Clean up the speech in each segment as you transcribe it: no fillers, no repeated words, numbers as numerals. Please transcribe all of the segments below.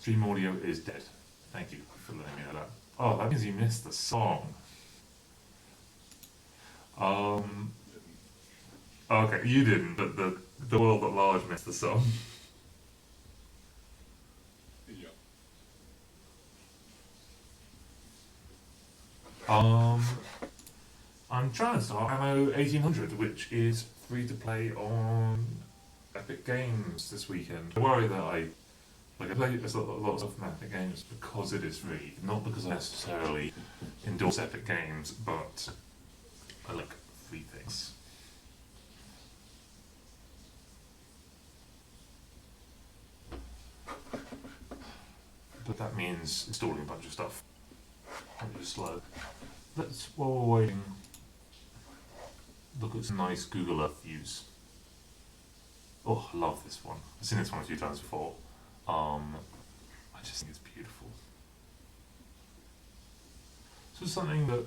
Stream audio is dead. Thank you for letting me know that. Oh, that means you missed the song. Okay, you didn't, but the world at large missed the song. Yeah. I'm trying to start Anno 1800, which is free to play on Epic Games this weekend. I worry that I play a lot of stuff from Epic Games because it is free, not because I necessarily endorse Epic Games, but I like free things. But that means installing a bunch of stuff. Which is slow. While we're waiting, look at some nice Google Earth views. Oh, I love this one. I've seen this one a few times before. I just think it's beautiful. So it's something that,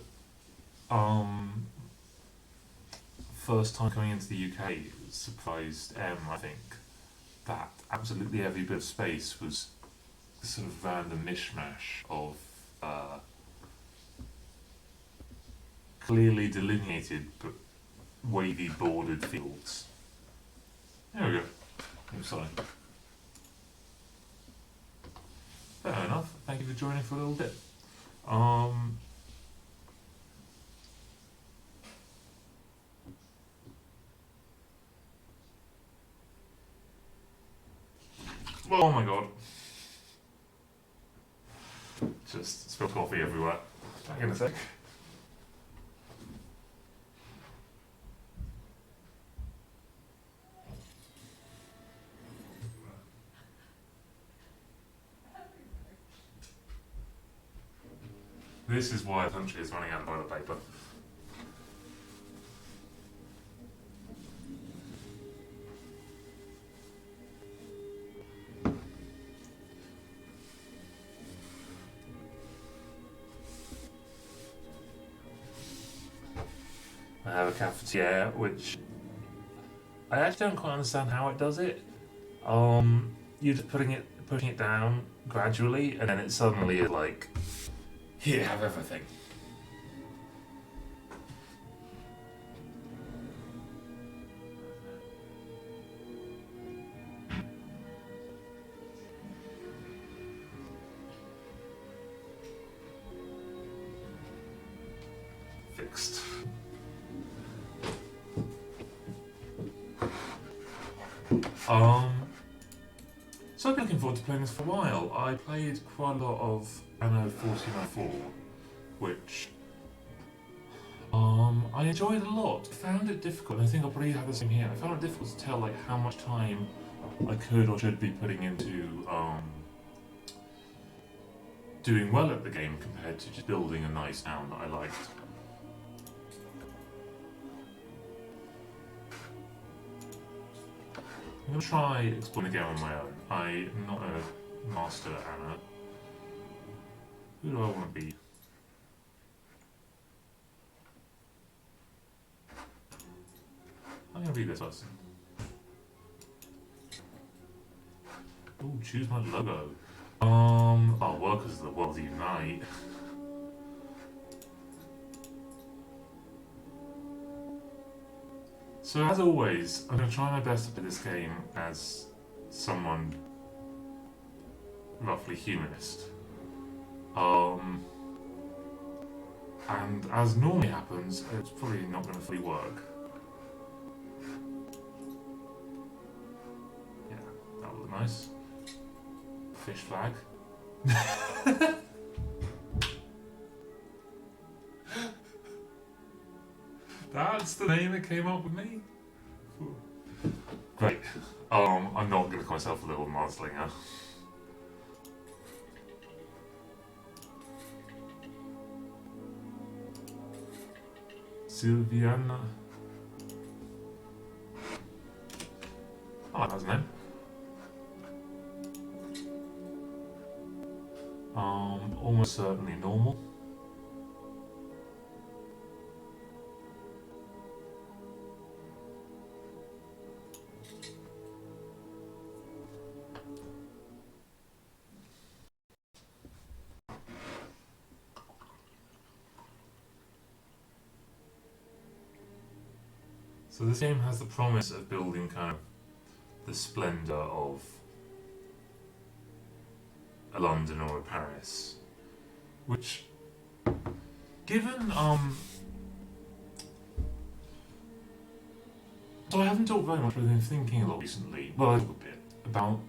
first time coming into the UK, surprised I think, that absolutely every bit of space was this sort of random mishmash of clearly delineated but wavy bordered fields. There we go. I'm sorry. Fair enough. Thank you for joining for a little bit. Oh my god. Just spilled coffee everywhere. Back in a sec. This is why the country is running out of toilet paper. I have a cafetiere, which I actually don't quite understand how it does it. You're just putting it down gradually, and then it suddenly is like, here, have everything. Fixed. So I've been looking forward to playing this for a while. I played quite a lot of Anno 1404, which I enjoyed a lot. Found it difficult, and I think I'll probably have the same here. I found it difficult to tell like how much time I could or should be putting into doing well at the game compared to just building a nice town that I liked. I'm going to try exploring the game on my own. I'm not a master at Anna. Who do I want to be? I'm going to be this person. Ooh, choose my logo. Oh, workers of the world unite. So as always, I'm going to try my best to play this game as someone roughly humanist. And as normally happens, it's probably not going to fully work. Yeah, that would look nice. Fish flag. That's the name that came up with me? Great. I'm not going to call myself a little marslinger. Sylviana. Oh, that's a name. Almost certainly normal. So this game has the promise of building kind of the splendour of a London or a Paris, which, given so I haven't talked very much, but I've been thinking a lot recently. Well, a little bit about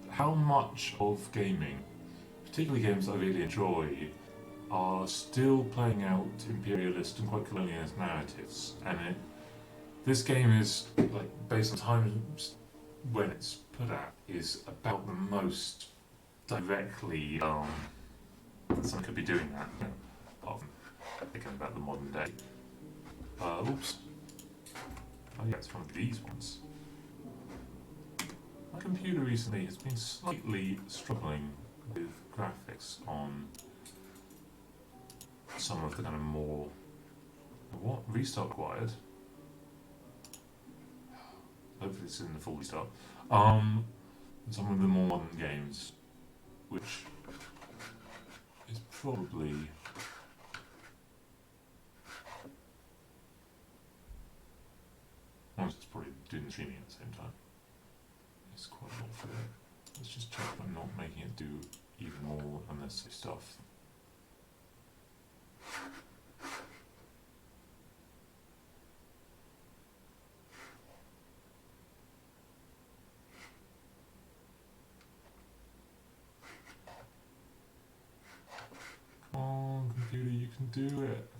how much of gaming, particularly games that I really enjoy, are still playing out imperialist and quite colonialist narratives, and this game is, like, based on times when it's put out, is about the most directly someone could be doing that. Apart from thinking about the modern day. Oops. Oh yeah, it's one of these ones. My computer recently has been slightly struggling with graphics on some of the kind of more... What? Restart required? Hopefully it's in the full restart. Some of the more modern games, which is probably... It's probably doing the streaming at the same time. It's quite a lot for it. Let's just check I'm not making it do even more unnecessary stuff. Come on, computer, you can do it.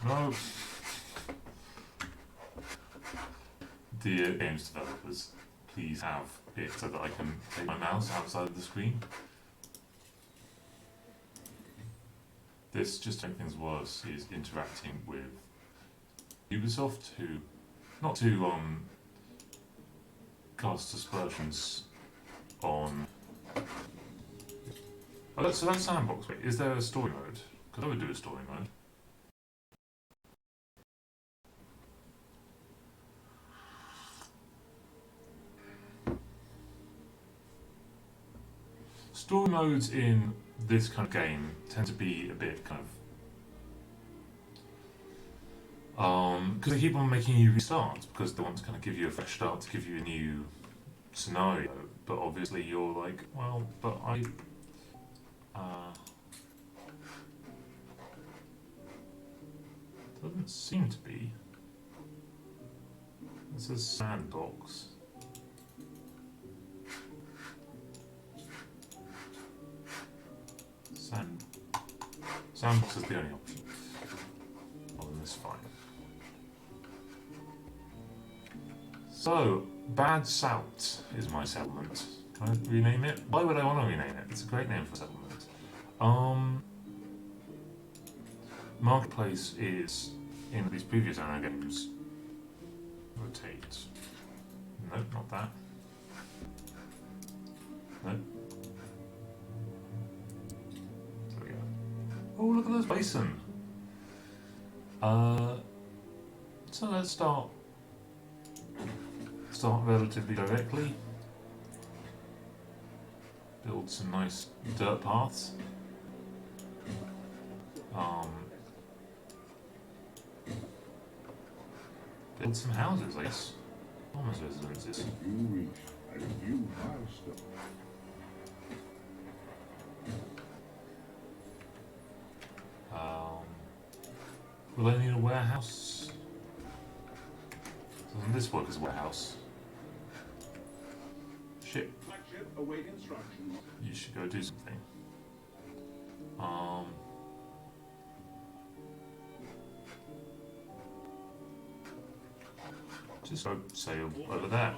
No. Dear games developers, please have it so that I can take my mouse outside of the screen. This, just to make things worse, is interacting with Ubisoft, who, not to cast aspersions on... Oh, so that's sandbox. Wait, is there a story mode? Because I would do a story mode. Story modes in this kind of game tend to be a bit kind of because they keep on making you restart because they want to kind of give you a fresh start, to give you a new scenario. But obviously you're like, well, but I doesn't seem to be. It says sandbox. Sandbox is the only option. Oh, then that's fine. So, Bad Salt is my settlement. Can I rename it? Why would I want to rename it? It's a great name for a settlement. Marketplace is, in these previous anno games, rotate. Nope, not that. Nope. Oh, look at this basin. So let's start relatively directly. Build some nice dirt paths. Build some houses, I guess. Farmers' residences. You reach a new milestone. Will I need a warehouse? Doesn't this work as a warehouse? Shit. Await instructions. You should go do something. Just go sail over there.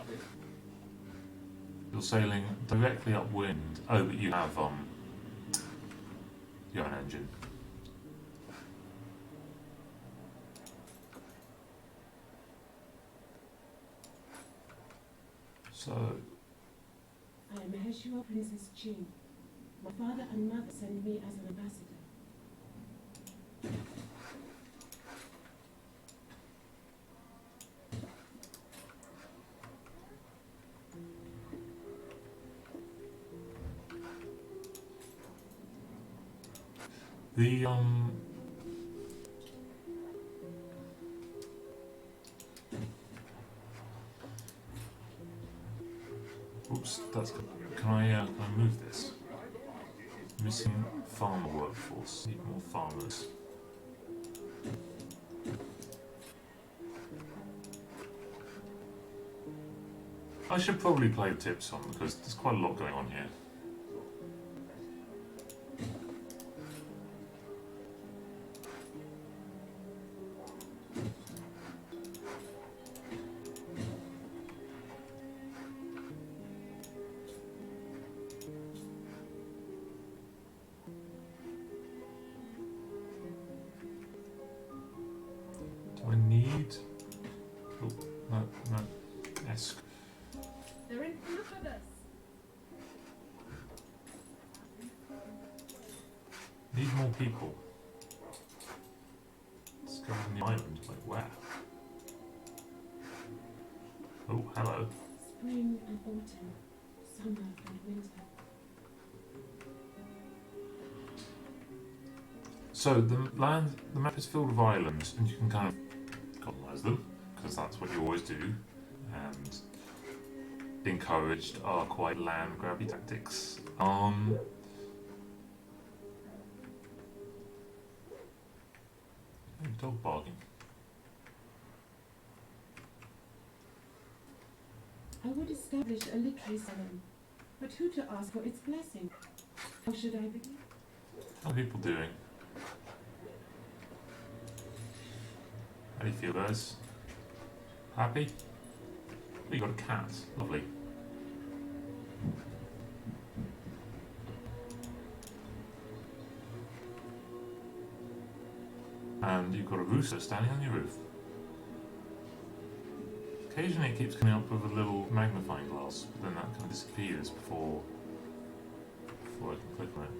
You're sailing directly upwind. Oh, but you have an engine. So, I am Heshua Princess Chin. My father and mother sent me as an ambassador. The oops, that's good. Can I move this? Missing farmer workforce. Need more farmers. I should probably play the tips on because there's quite a lot going on here. Do I need... Oh, no. Yes. They're in front of us. Need more people. Let's go on the island. Like where? Oh, hello. Spring and autumn, summer and winter. So the map is filled with islands, and you can kind of colonize them because that's what you always do. And encouraged are quite land grabby tactics. Dog barking. I would establish a literary salon, but who to ask for its blessing? How should I begin? How are people doing? How do you feel, guys? Happy? Oh, you got a cat. Lovely. And you've got a rooster standing on your roof. Occasionally it keeps coming up with a little magnifying glass, but then that kind of disappears before I can click on it.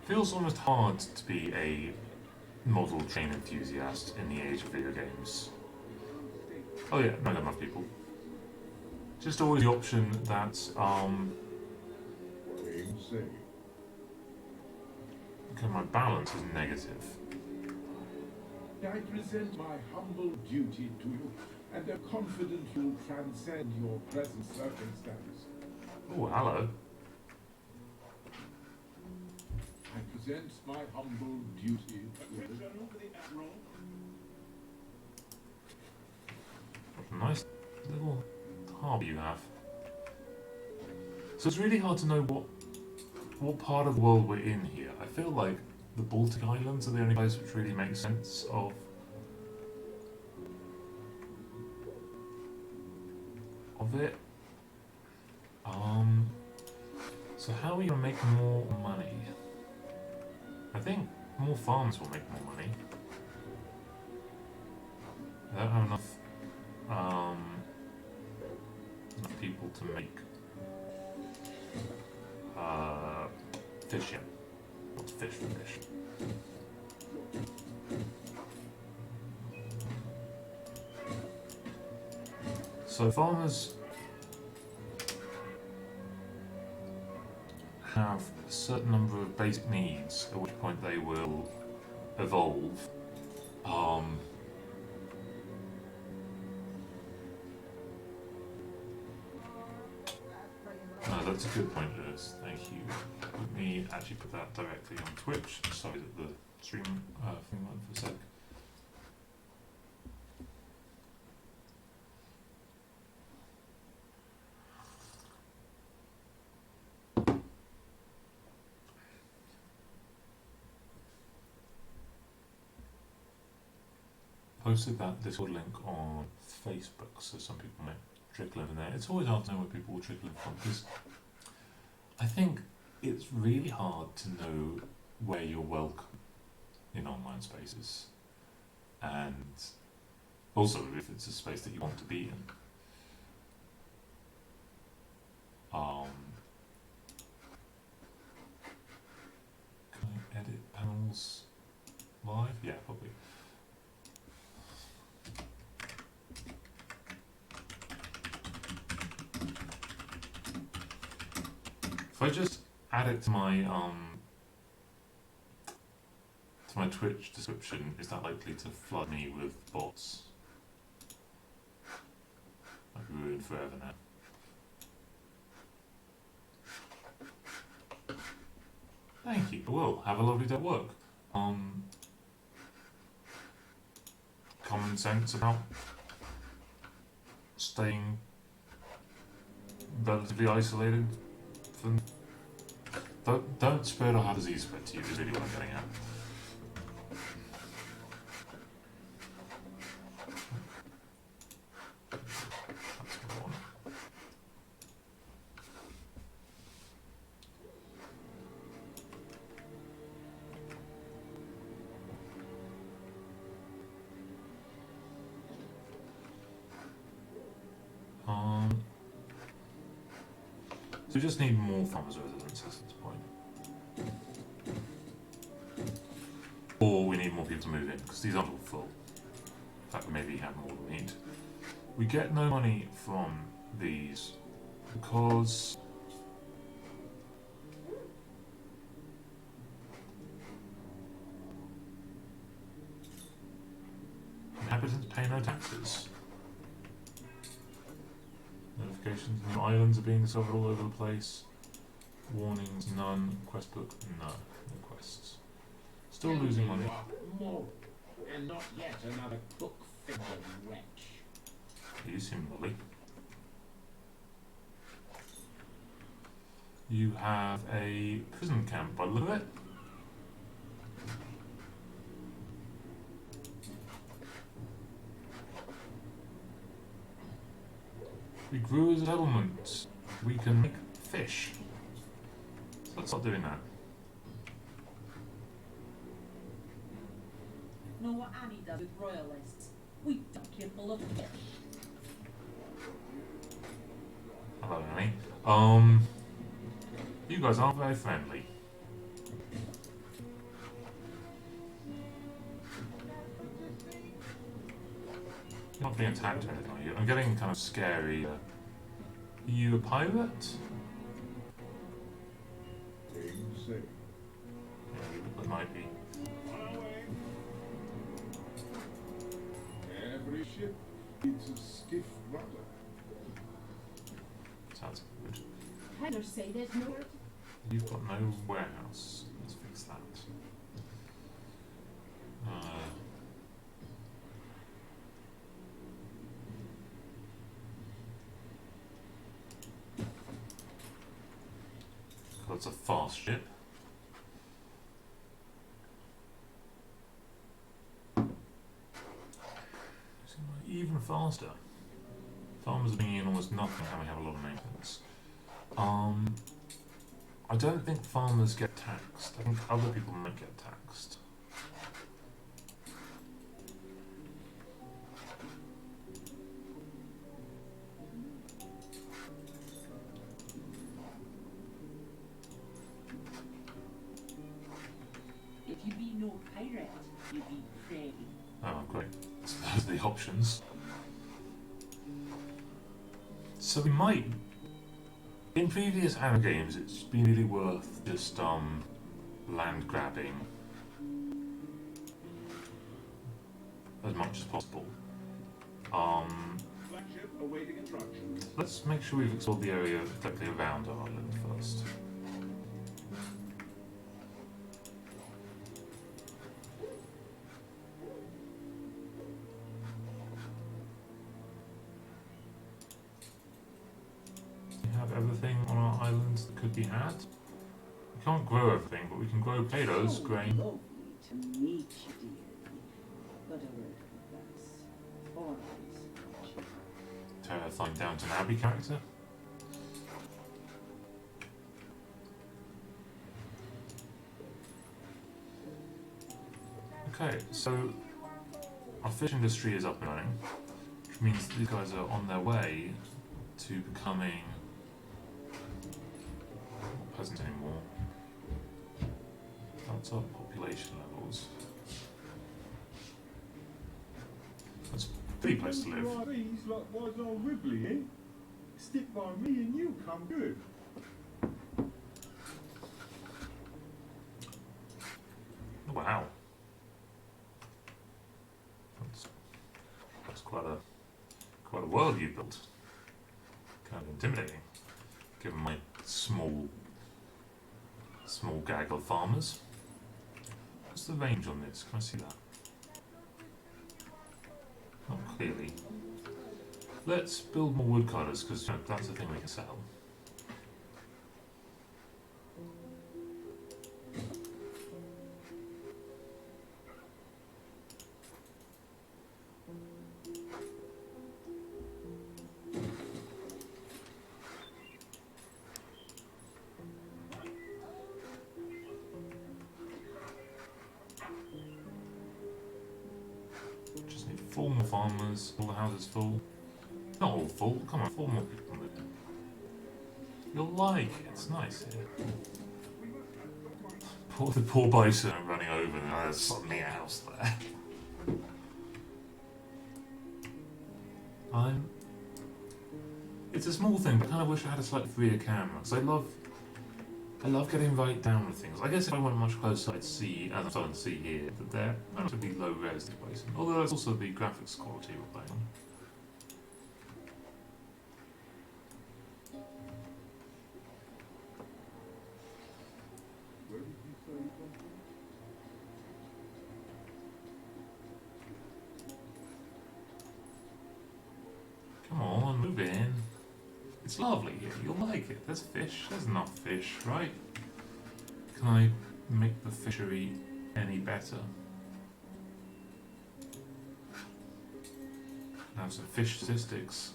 Feels almost hard to be a model train enthusiast in the age of video games. Oh yeah, not enough people. Just always the option that Game safe. okay, my balance is negative. I present my humble duty to you, and am confident you'll transcend your present circumstance. Oh, hello. I present my humble duty to you. What a nice little harbour you have. So it's really hard to know what part of the world we're in here. I feel like the Baltic Islands are the only place which really makes sense of it. So how are we gonna make more money? I think more farms will make more money. I don't have enough people to make fish yet. Not fish for fish. So farmers have a certain number of basic needs, at which point they will evolve. No, that's a good point, Lewis. Thank you. Let me actually put that directly on Twitch. Sorry that the stream thing went for a sec. Posted that Discord link on Facebook, so some people might trickle in there. It's always hard to know where people will trickle in from, because I think it's really hard to know where you're welcome in online spaces, and also if it's a space that you want to be in. Can I edit panels live? Yeah, probably. If I just add it to my Twitch description, is that likely to flood me with bots? I've ruined forever now. Thank you. Well, have a lovely day at work. Common sense about staying relatively isolated from. Don't spread a heart disease spread to you is really what I'm getting at. That's what I want. So we just need more farmers' residents at this point. Or we need more people to move in, because these aren't all full. In fact, we maybe have more than we need. We get no money from these because inhabitants pay no taxes. Notifications, new islands are being discovered all over the place. Warnings, none. Quest book, no. No quests. Still losing money. More, and not yet another cook-fingered wretch. You seem lovely. You have a prison camp by the look of it. We grew as a settlement. We can make fish. So let's start doing that. Know what Annie does with royalists? We dunk you full of fish. Hello, Annie. You guys aren't very friendly. You're not being attacked or anything, are you? I'm getting kind of scary. Are you a pirate? Things say. Yeah, you look like might be. On our way. Every ship needs a stiff rudder. Sounds good. Heather say there's no. You've got no warehouse. Let's fix that. It's a fast ship. Even faster. Farmers are bringing in almost nothing and we have a lot of maintenance. I don't think farmers get taxed. I think other people might get taxed. If you be no pirate, you be prey. Oh, great. So those are the options. So we might. In previous anno games, it's been really worth just land grabbing as much as possible. Flagship awaiting instructions. Let's make sure we've explored the area directly around our island first. We have everything on our islands that could be had. We can't grow everything, but we can grow potatoes, grain. Lovely to meet you, dear. But a word of advice. Always. Terrifying Downton Abbey character. Okay, so our fish industry is up and running, which means these guys are on their way to becoming not peasants anymore. That's our population levels. That's a pretty place to live. These like wise old Ribley, eh? Stick by me and you come good. intimidating, given my small gaggle of farmers. What's the range on this? Can I see that? Not clearly. Let's build more woodcutters, because that's the thing we can sell. Just need 4 more farmers, all the houses full. Not all full, come on, 4 more people live in. You'll like it, it's nice here. The poor bison are running over and there's suddenly a house there. It's a small thing, but I kind of wish I had a slightly freer camera, because I love getting right down with things. I guess if I went much closer, I'd see, as I'm starting to see here, that they're relatively low res, this bison. Although that's also the graphics quality we're playing on. Where did you say you come from? Come on, move in. It's lovely here, you'll like it. There's fish, there's enough fish, right? Can I make the fishery any better? Have some fish statistics.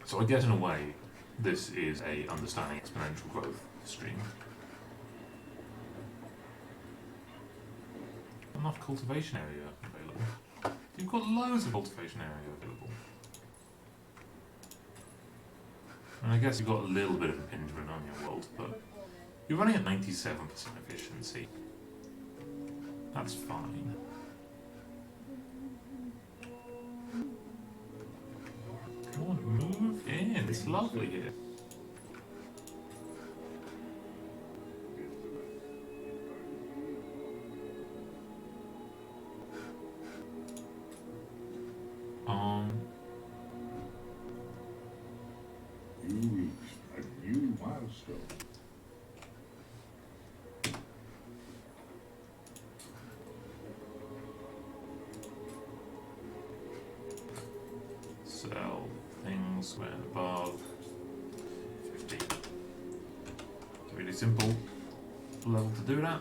So I guess in a way, this is a understanding exponential growth stream. Enough cultivation area available. You've got loads of cultivation area available. And I guess you've got a little bit of impingement on your world, but you're running at 97% efficiency. That's fine. Come on, move in. It's lovely here. You reached a new milestone. Sell things when above 50. Really simple level to do that.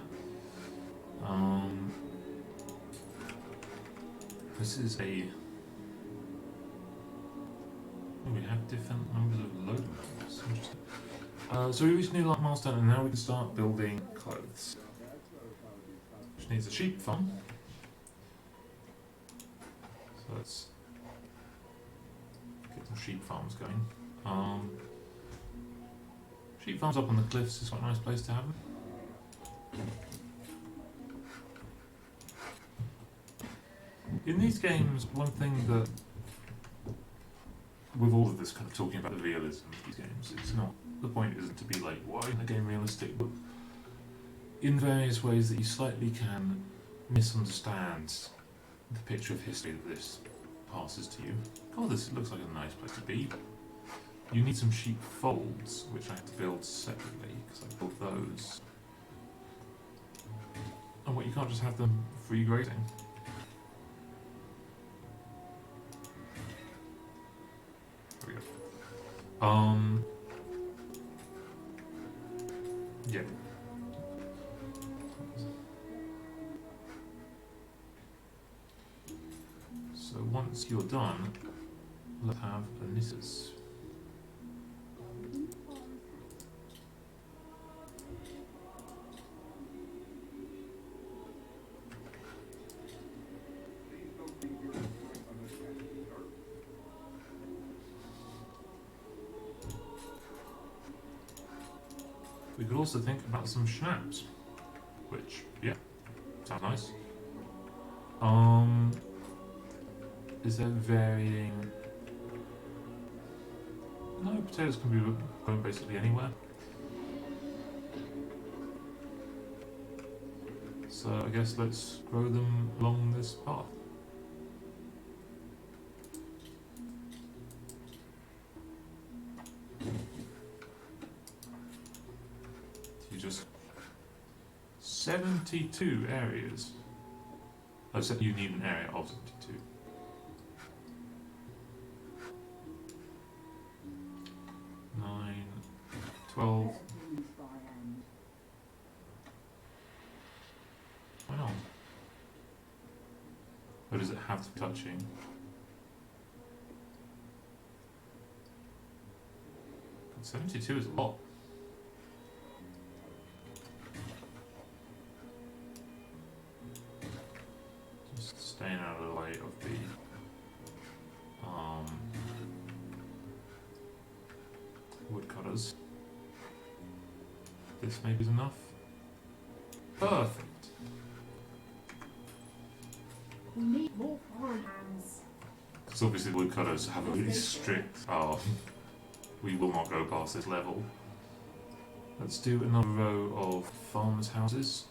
This is a. We have different numbers of loading levels. Interesting. So we reached a new milestone, and now we can start building clothes. Which needs a sheep farm. So let's get some sheep farms going. Sheep farms up on the cliffs is quite a nice place to have them. In these games, one thing that, with all of this kind of talking about the realism of these games, it's not, the point isn't to be like, why isn't the game realistic, but in various ways that you slightly can misunderstand the picture of history that this passes to you. God, this looks like a nice place to be. You need some sheep folds, which I have to build separately, because I built those. And what, you can't just have them free grazing? There we go. Yeah. So once you're done, let's have a knitters. We could also think about some schnapps, which, yeah, sounds nice. Is there varying? No, potatoes can be grown basically anywhere. So I guess let's grow them along this path. just 72 areas. Oh, so you need an area of 72. Nine, 12. Lettings by hand. Why not? Or does it have to be touching? God, 72 is a lot. Just staying out of the way of the woodcutters. This maybe is enough. Perfect. We need more farmhands. Because obviously the woodcutters have a really strict, we will not go past this level. Let's do another row of farmers' houses.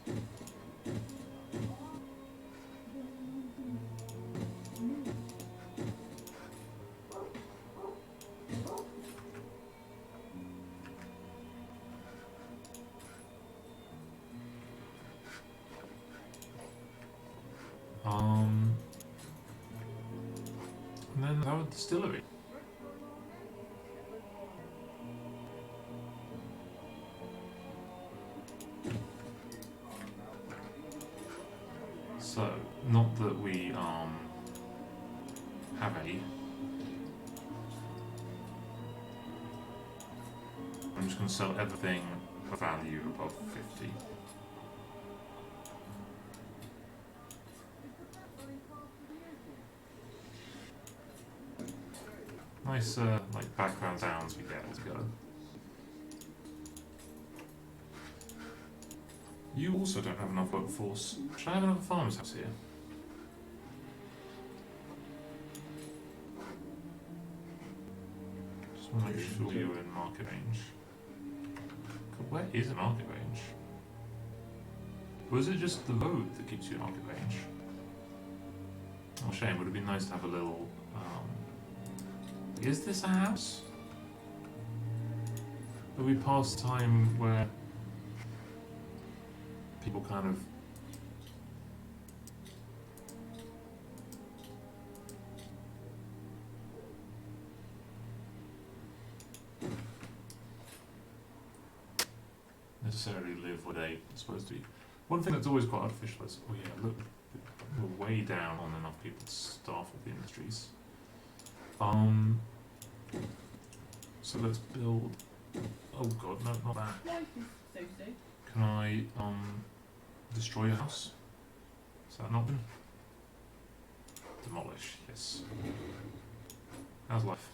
And then our distillery. So, not that we have any. I'm just going to sell everything of value above 50. Nice, like background sounds we get as we go. You also don't have enough workforce. Should I have another farmer's house here? Just want to make sure you're in market range. God, where is it market range? Or is it just the road that keeps you in market range? Oh, shame. Would have been nice to have a little. Is this a house? Have we passed time where people kind of necessarily live where they're supposed to be? One thing that's always quite artificial is, oh yeah, look, we're way down on enough people to staff all the industries. So let's build. Oh god, no, not that. Life is so-so. Can I destroy your house? Is that an option? Demolish, yes. How's life?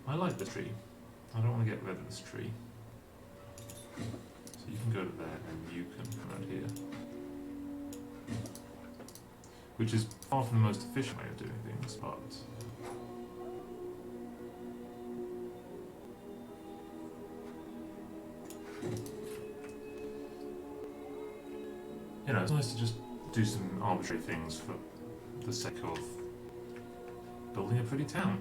I like this tree. I don't want to get rid of this tree. So you can go to there and you can come out here. Which is far from the most efficient way of doing things, but you know, it's nice to just do some arbitrary things for the sake of building a pretty town.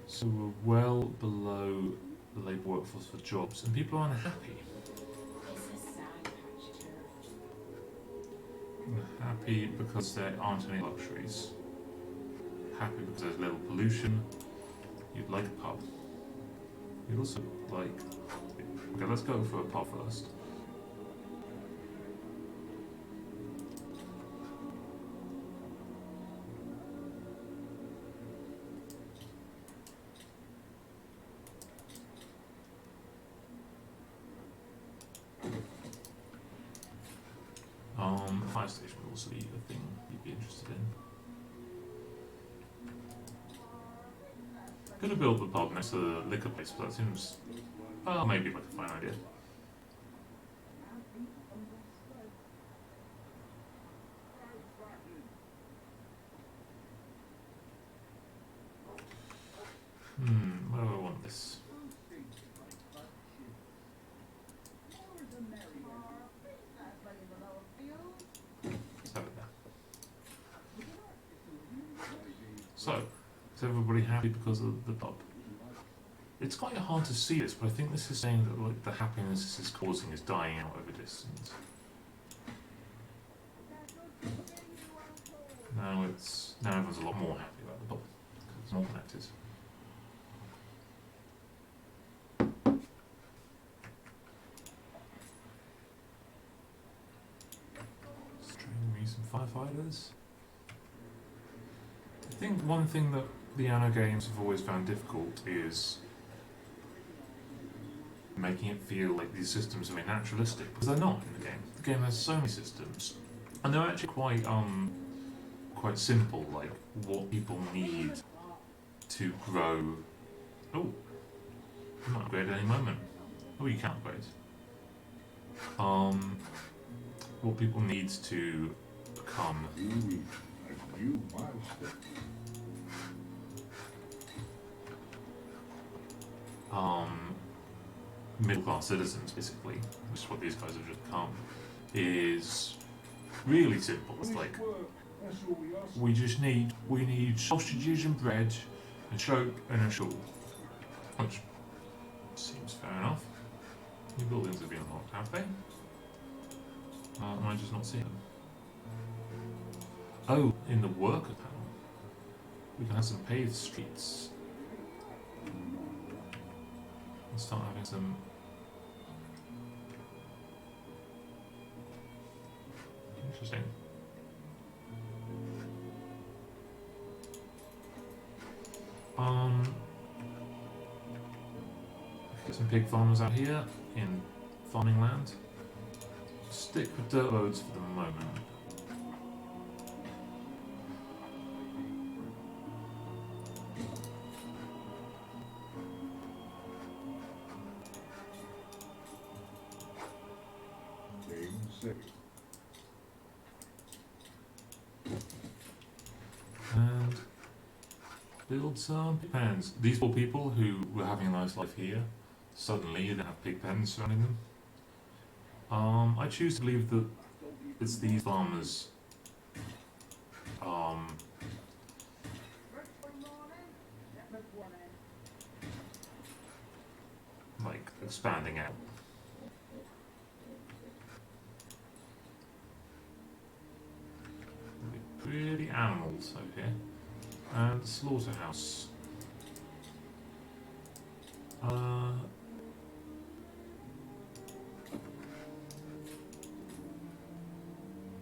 So we're well below the labour workforce for jobs, and people are unhappy. It's a sad patch too. Happy because there aren't any luxuries. Happy because there's little pollution. You'd like a pub. You'd also like... Okay, let's go for a pub first. Fire station would also be a thing you'd be interested in. Gonna build the pub next to the liquor place, but that seems, well, maybe like a fine idea. Where do I want this? Let's have it there. Is everybody happy because of the pub? It's quite hard to see this, but I think this is saying that like the happiness this is causing is dying out over distance. Now everyone's a lot more happy about the pub because it's more connected. String me some firefighters. I think one thing that the Anno games have always found difficult is making it feel like these systems are very naturalistic, because they're not in the game. The game has so many systems, and they're actually quite simple, like what people need to grow. Oh, you might upgrade at any moment. Oh, you can upgrade. What people need to become. You reach a new milestone. Middle-class citizens, basically, which is what these guys have just become, is really simple. It's like, we need sausages and bread, and soap and a shawl. Which seems fair enough. New buildings have been unlocked, have they? Am I just not seeing them? Oh, in the worker panel, we can have some paved streets. And start having some. Interesting. Get some pig farmers out here in farming land. Stick with dirt roads for the moment. Game saved. And build some pig pens. These poor people who were having a nice life here, suddenly they have pig pens surrounding them. I choose to believe that it's these farmers like expanding out. Pretty animals over here. And slaughterhouse.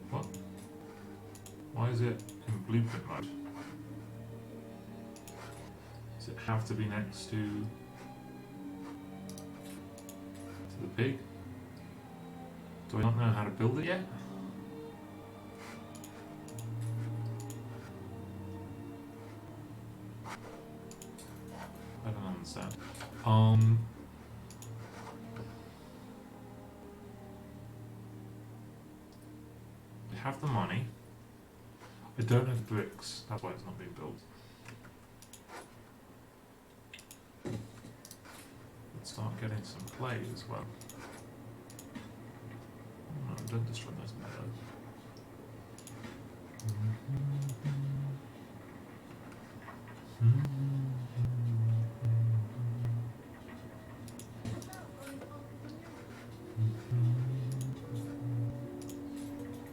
What? Why is it in blueprint mode? Does it have to be next to the pig? Do I not know how to build it yet? I don't understand. I have the money. I don't have bricks. That's why it's not being built. Let's start getting some clay as well. No, don't destroy those meadows.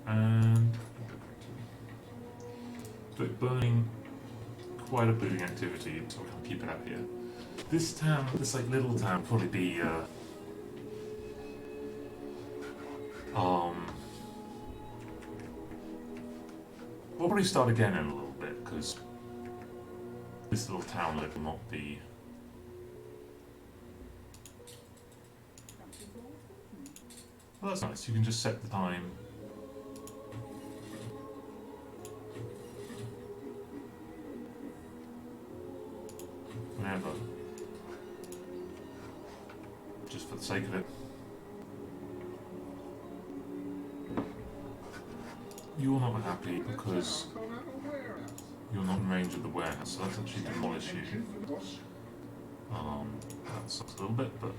And but burning quite a building activity, so we can keep it up here. This town, this like little town, will probably be we'll probably start again in a little bit because this little townlet will not be. Well, that's nice. You can just set the time. Whenever. Just for the sake of it. You're not happy because you're not in range of the warehouse, so that's actually demolish you. That sucks a little bit, but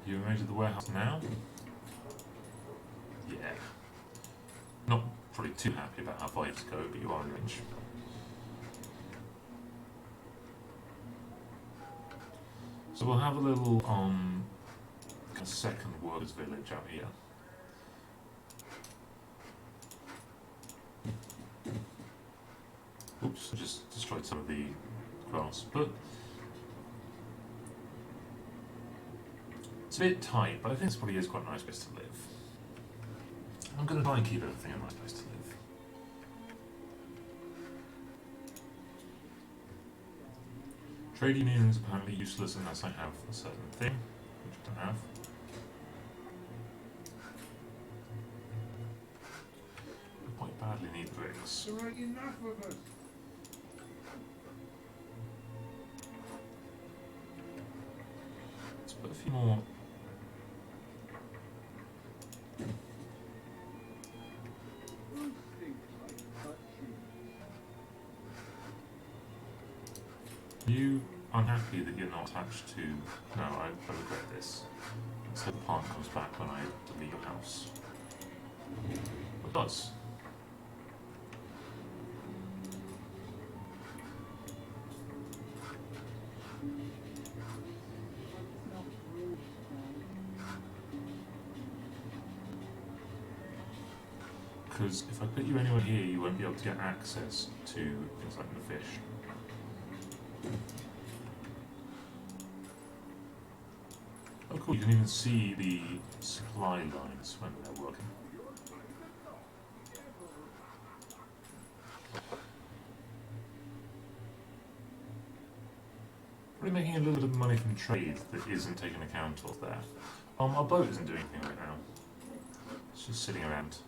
you're in range of the warehouse now? Yeah. Not probably too happy about how far you have to go, but you are in range. So we'll have a little a second workers village out here. Oops, I just destroyed some of the grass, but it's a bit tight, but I think this probably is quite a nice place to live. I'm going to try and keep everything a nice place to live. Trade union is apparently useless unless I have a certain thing, which I don't have. I quite badly need bricks. There ain't enough of us. Let's put a few more. Who thinks I touch you? You unhappy that you're not attached to... No, I regret this. So the plant comes back when I delete your house. It does. Because if I put you anywhere here, you won't be able to get access to things like the fish. Oh cool, you can even see the supply lines when they're working. Probably making a little bit of money from trade that isn't taken account of there. Our boat isn't doing anything right now. It's just sitting around.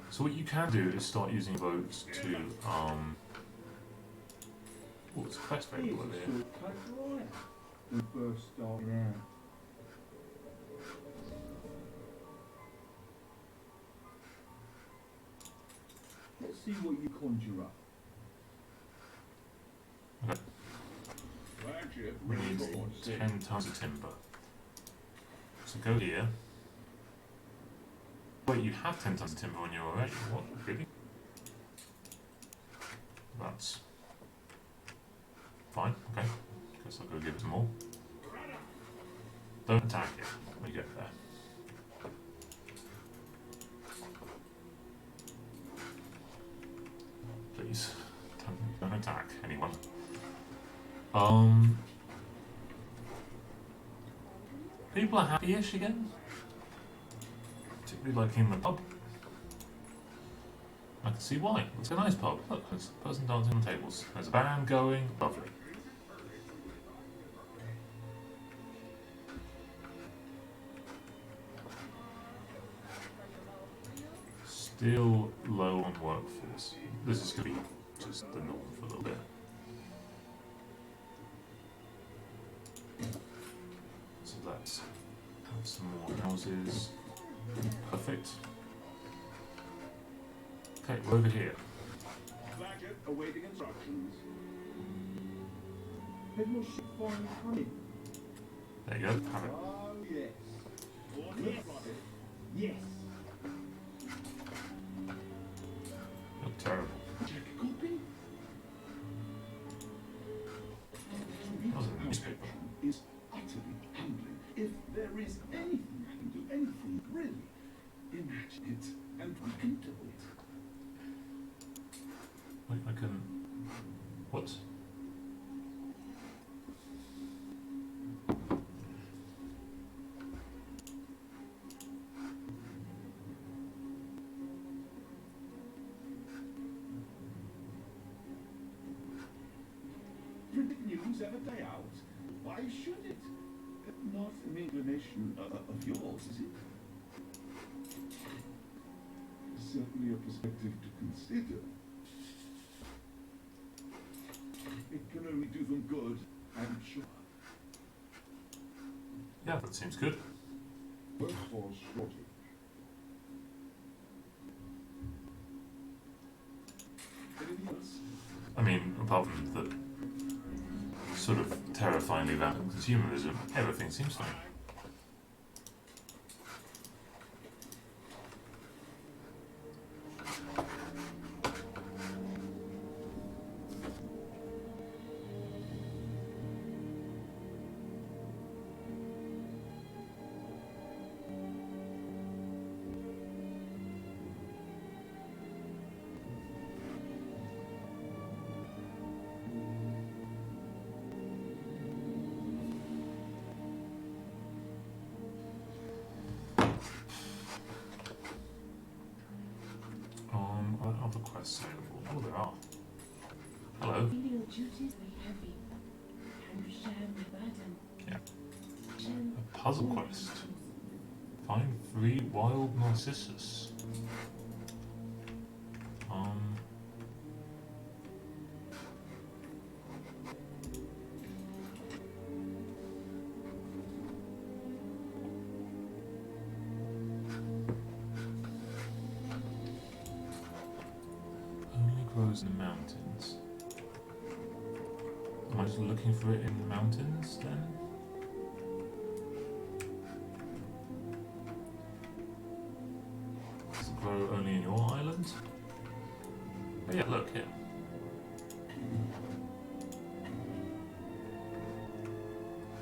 So what you can do is start using boats to, oh, it's a quest available over here. We first started out. Let's see what you conjure up. Okay. Flagship We need 10 tons of timber. So go here. Wait, you have 10 tons of timber when you're already? What? Really? That's fine, okay. Guess I'll go give it some more. Don't attack it when you get there. Please, don't attack anyone. People are happy-ish again. Particularly liking the pub. I can see why. It's a nice pub. Look, there's a person dancing on tables. There's a band going. Lovely. Still low on workforce. This is going to be just the norm for a little bit. So let's have some more houses. Perfect. Okay, we're over here. Flagship awaiting instructions. It must find honey. There you go. Have it. Oh, yes. Yes. Yes. Look terrible. Check a copy. That was a newspaper. Is utterly humbling. If there is anything I can do, anything really, imagine it and we can do it. Wait, I can... What? Predict news every day out. Why should it? Not an inclination of yours, is it? Certainly a perspective to consider. It can only do them good, I'm sure. Yeah, that seems good. Workforce shortage. Anything else? I mean, apart from the sort of terrifyingly rampant consumerism, everything seems fine. other quests available? Oh, there are. Hello. Feel your duties are heavy. Can you share my burden? Yeah. Share A puzzle all quest. my Find 3 wild narcissus. Only grows in the mountains. Am I just looking for it in the mountains then? Does it grow only in your island? Oh yeah, look here.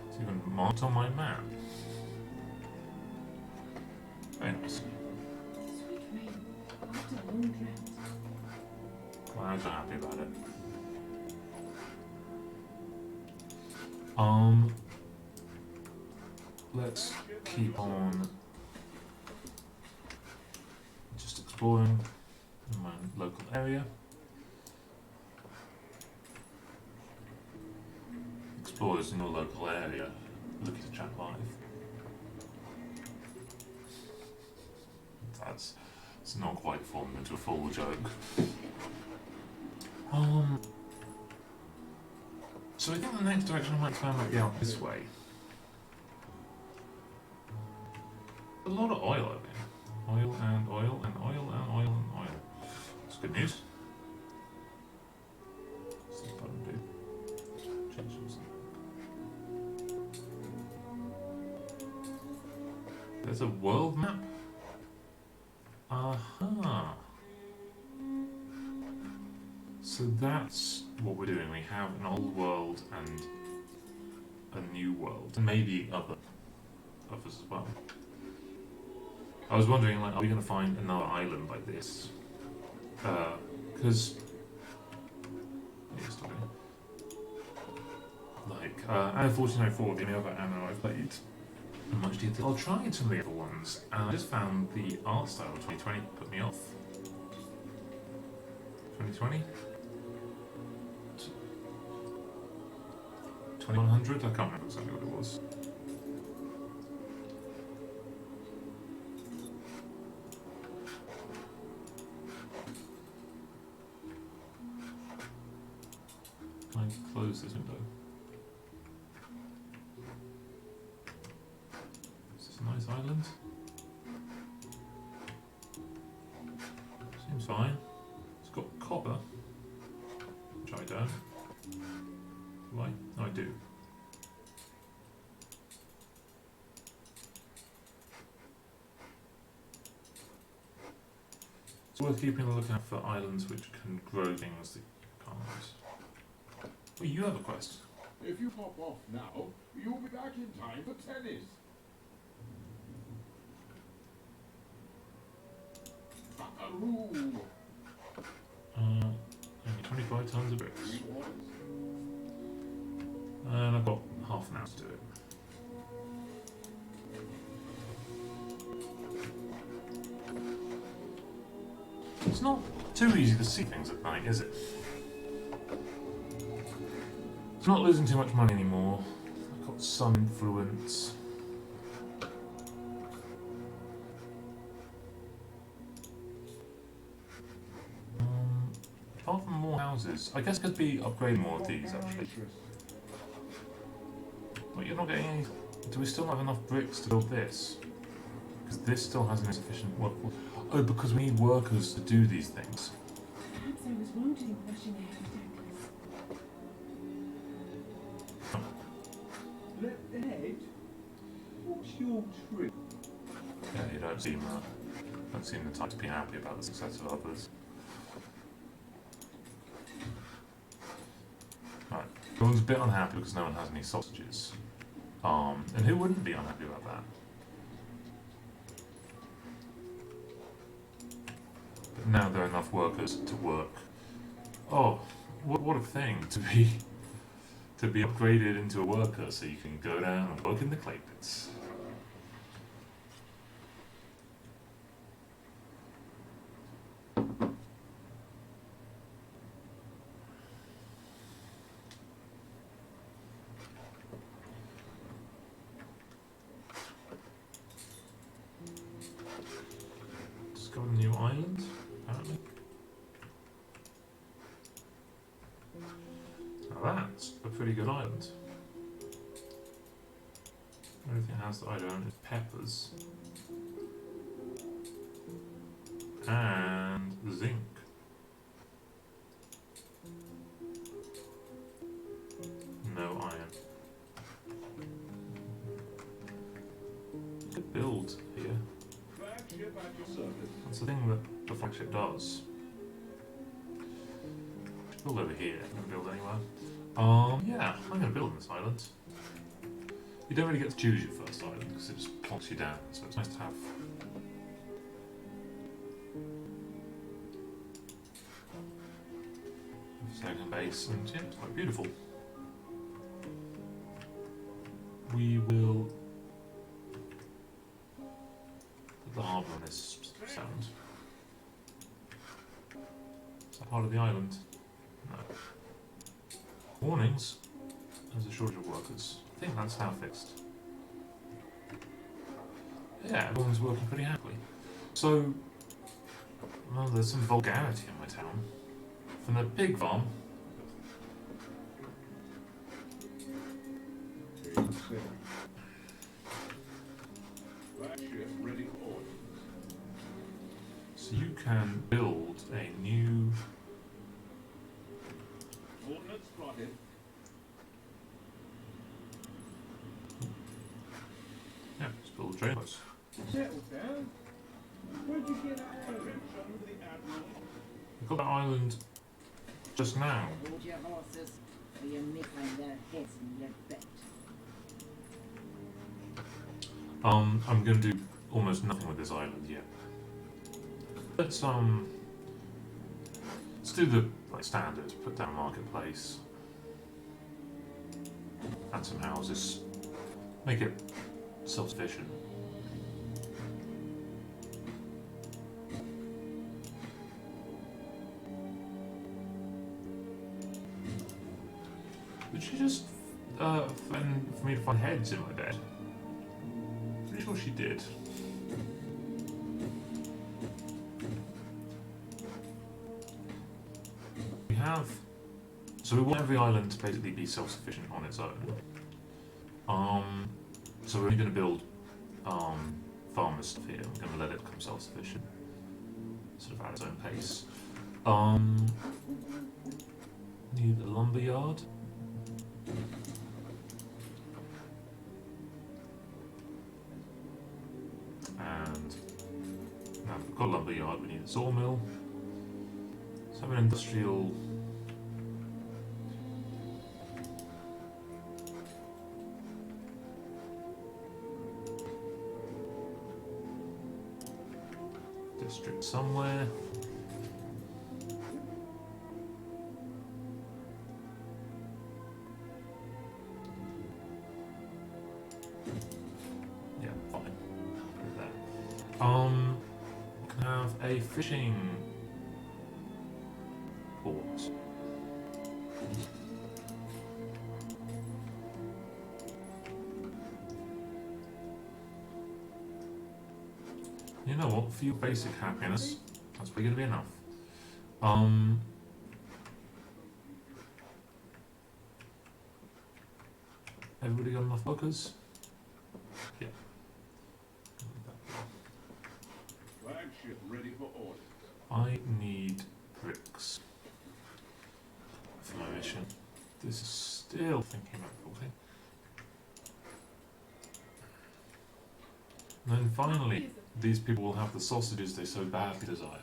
It's even marked on my map. Very nice. sweet rain after a long drought. Well, I'm so happy about it. Let's keep on just exploring in my local area. Explorers in your local area. Look at chat live. It's not quite formed into a full joke. So I think the next direction I might try might be out this way. A lot of oil over here. Oil and oil and oil and oil and oil. That's good news. What's this button do? Change something. There's a world map? Aha. So that's what we're doing. We have an old world and a new world. And maybe others as well. I was wondering, like, are we going to find another island like this? Because... like, Anno 1404, the only other Anno I've played in much detail. I'll try some of the other ones, and I just found the art style of 2020 put me off. 2020? 2100? I can't remember exactly what it was. Can I close this window? Is this a nice island? Seems fine. It's got copper, which I don't. Do I? No, I do. It's worth keeping a lookout for islands which can grow things that you can't. Well, you have a quest. If you pop off now, you'll be back in time for tennis. Buckaroo! Only 25 tons of bricks. And I've got half an hour to do it. It's not too easy to see things at night, is it? It's not losing too much money anymore. I've got some influence. Apart from more houses, I guess could be upgrading more of these actually. But you're not getting any. Do we still not have enough bricks to build this? Because this still has an insufficient workforce. Oh, because we need workers to do these things. Perhaps I was wrong to be rushing ahead of Douglas. Ed, what's your trick? Yeah, you don't seem the type to be happy about the success of others. Right, everyone's a bit unhappy because no one has any sausages. And who wouldn't be unhappy about that? But now there are enough workers to work. Oh, what a thing to be upgraded into a worker so you can go down and work in the clay pits. that's a pretty good island. Everything has that I don't is peppers. And zinc. No iron. You could build here. Flagship at your service. That's the thing that the flagship does. Build over here. I'm gonna build anywhere. Yeah, I'm gonna build on this island. You don't really get to choose your first island because it just plonks you down, so it's nice to have. Second base, and yeah, it's quite beautiful. We will put the harbour on this sound. Is that part of the island? No. Warnings. There's a shortage of workers. I think that's now fixed. Yeah, everyone's working pretty happily. So, well, there's some vulgarity in my town. From the pig farm. Flagship ready for orders. So you can build a new. Ordnance spotted. Yeah, just build a train house. Settle down. Where'd you get that description for the admiral? We got that island just now. Hold your horses, or you're nipping their heads in your bed. I'm gonna do almost nothing with this island yet. Let's do the standard. Put down a marketplace, add some houses, make it self-sufficient. Did she just for me to find heads in my bed? Pretty sure she did. We have, so we want every island to basically be self-sufficient on its own. So we're only going to build farmer stuff here. We're going to let it become self-sufficient, sort of at its own pace. Need a lumber yard. And now we've got a lumber yard, we need a sawmill. Let's have an industrial. District somewhere. Yeah, fine. Put it there. We can have a fishing port. You know what? For your basic happiness, that's probably going to be enough. Everybody got enough workers? Yeah. Flagship ready for orders. I need bricks for my mission. This is still thinking about building. And then finally, these people will have the sausages they so badly desire.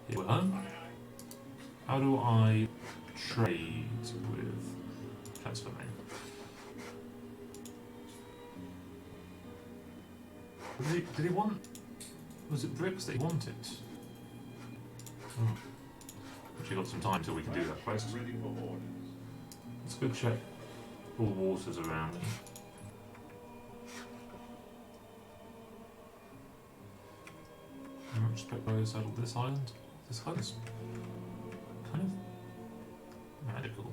Here we're home. How do I trade with transfer main? Did he want? Was it bricks that he wanted? Actually got some time till we can do that quest. Ready for orders. Let's go check all the waters around me. How much respect I settled this island? This island's kind of magical.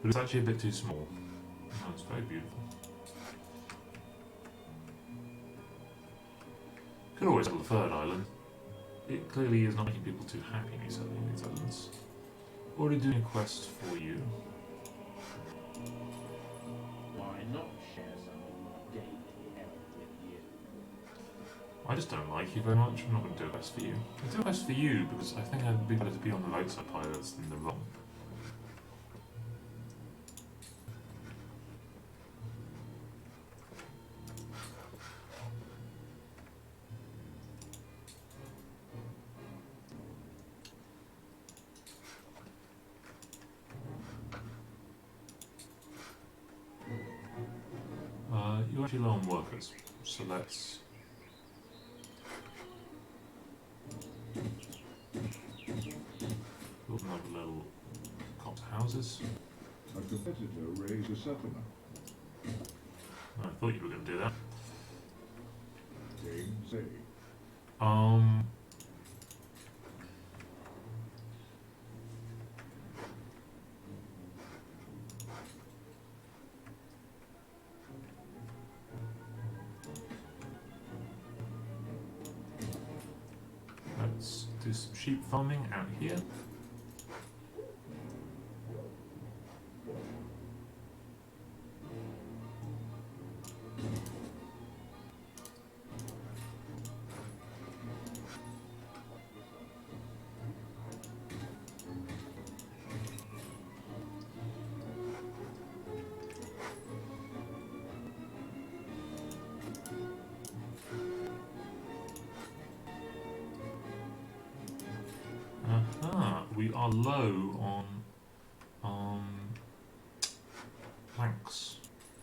But it's actually a bit too small. Oh, it's very beautiful. Could always settle the third island. It clearly is not making people too happy me settling these islands. Already doing a quest for you. Why not share some of my daily help with you? I just don't like you very much. I'm not going to do a quest for you. I'll do a quest for you because I think I'd be better to be on the right side pilots than the wrong. You're actually low on workers, so let's build another little copse houses. A competitor raised a settlement. I thought you were going to do that. Game say. Let's do some sheep farming out here. We are low on planks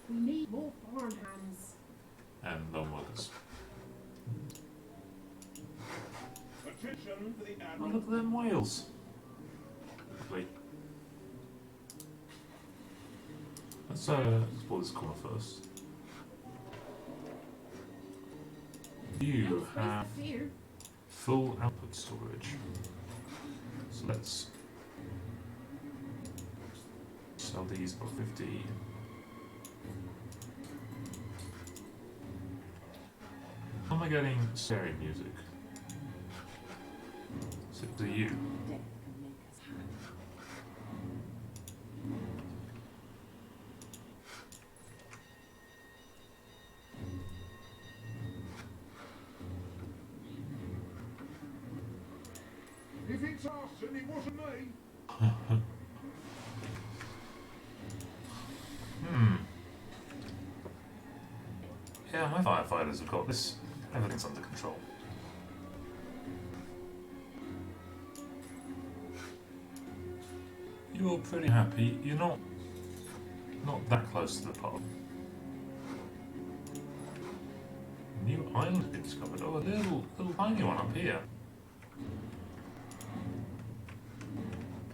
We need more farm hands. and low on workers. Attention for the Oh, look at them whales. Lovely. Let's explore this corner first. You No space have to fear. full output storage. So let's sell these for 50. How am I getting stereo music? Is it to you? Death can make us happy. If it's us and it wasn't me. Yeah, my firefighters have got this. Everything's under control. You're pretty happy. You're not that close to the pub. New island been discovered. Oh, a little tiny one up here.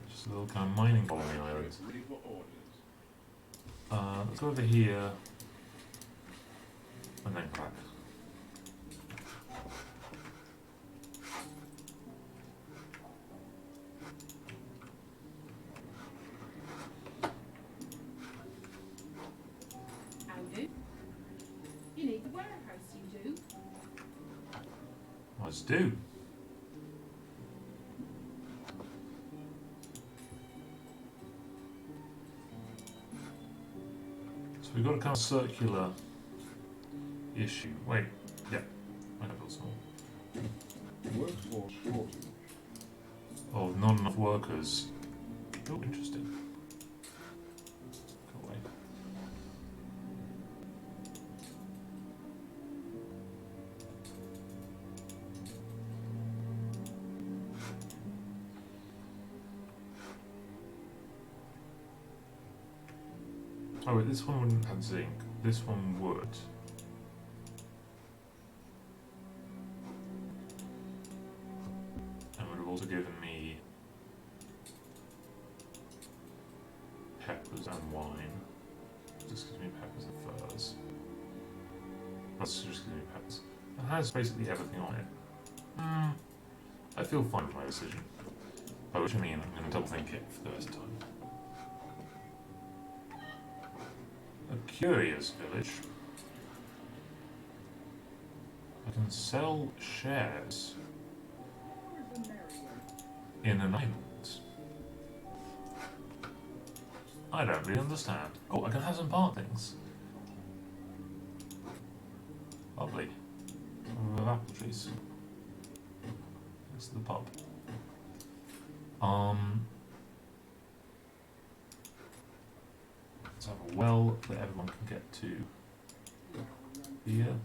Just a little kind of mining colony island. Ready for orders. Let's go over here and then crack. I do. You need the warehouse, you do. Let's do. So we've got a kind of circular issue. Wait, yeah, I know it's small. Workforce shortage. Oh, not enough workers. Oh, interesting. Go away. Oh wait, this one wouldn't have zinc. This one would. And would have also given me peppers and wine. Just gives me peppers and furs. That's just gives me peppers. It has basically everything on it. I feel fine with my decision. By which I mean I'm going to double think it for the rest of the time. A curious village. I can sell shares in an island. I don't really understand. Oh, I can have some part things. Lovely. Apple trees. This is the pub. Let's have a well that everyone can get to. Here.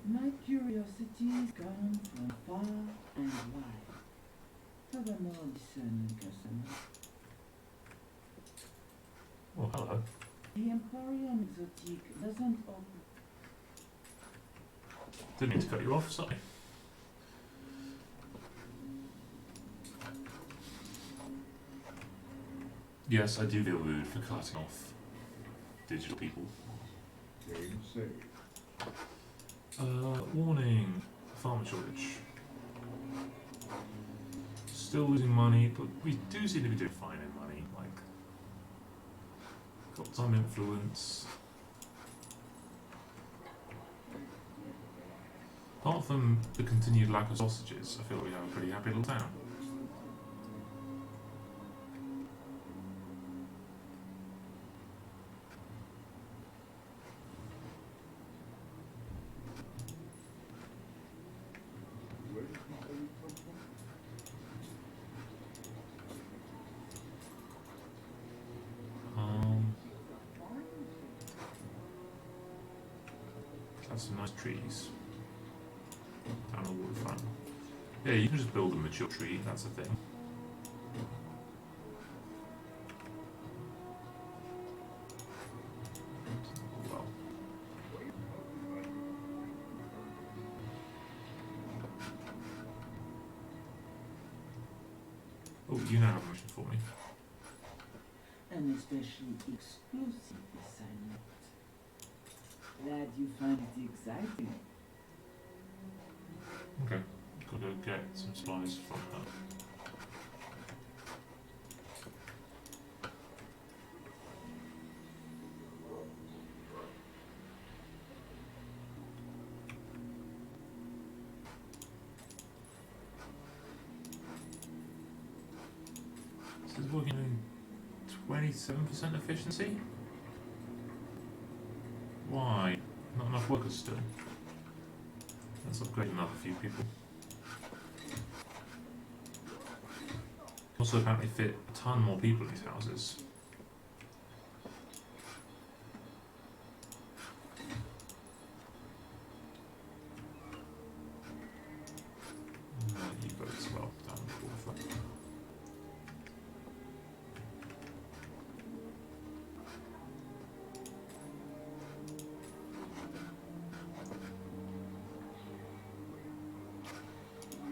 My curiosities come from far and wide. Furthermore, listen, customer. Oh, hello. The Emporium Exotique doesn't open. Didn't mean to cut you off, sorry. Yes, I do feel rude for cutting off digital people. Game saved. Warning, farmer shortage. Still losing money, but we do seem to be doing fine in money. Like, got some influence. Apart from the continued lack of sausages, I feel we have a pretty happy little town. Where did my oil come from? That's some nice trees. Down the waterfront. Yeah, you can just build a mature tree, that's the thing. Well. Oh, you now have a mission for me. An especially exclusive assignment. Glad you find it exciting. Okay, gotta get some supplies from her. This is working in 27% efficiency? Why? Not enough workers still. Let's upgrade another few people. Also apparently fit a ton more people in these houses. You go as well, down the waterfront.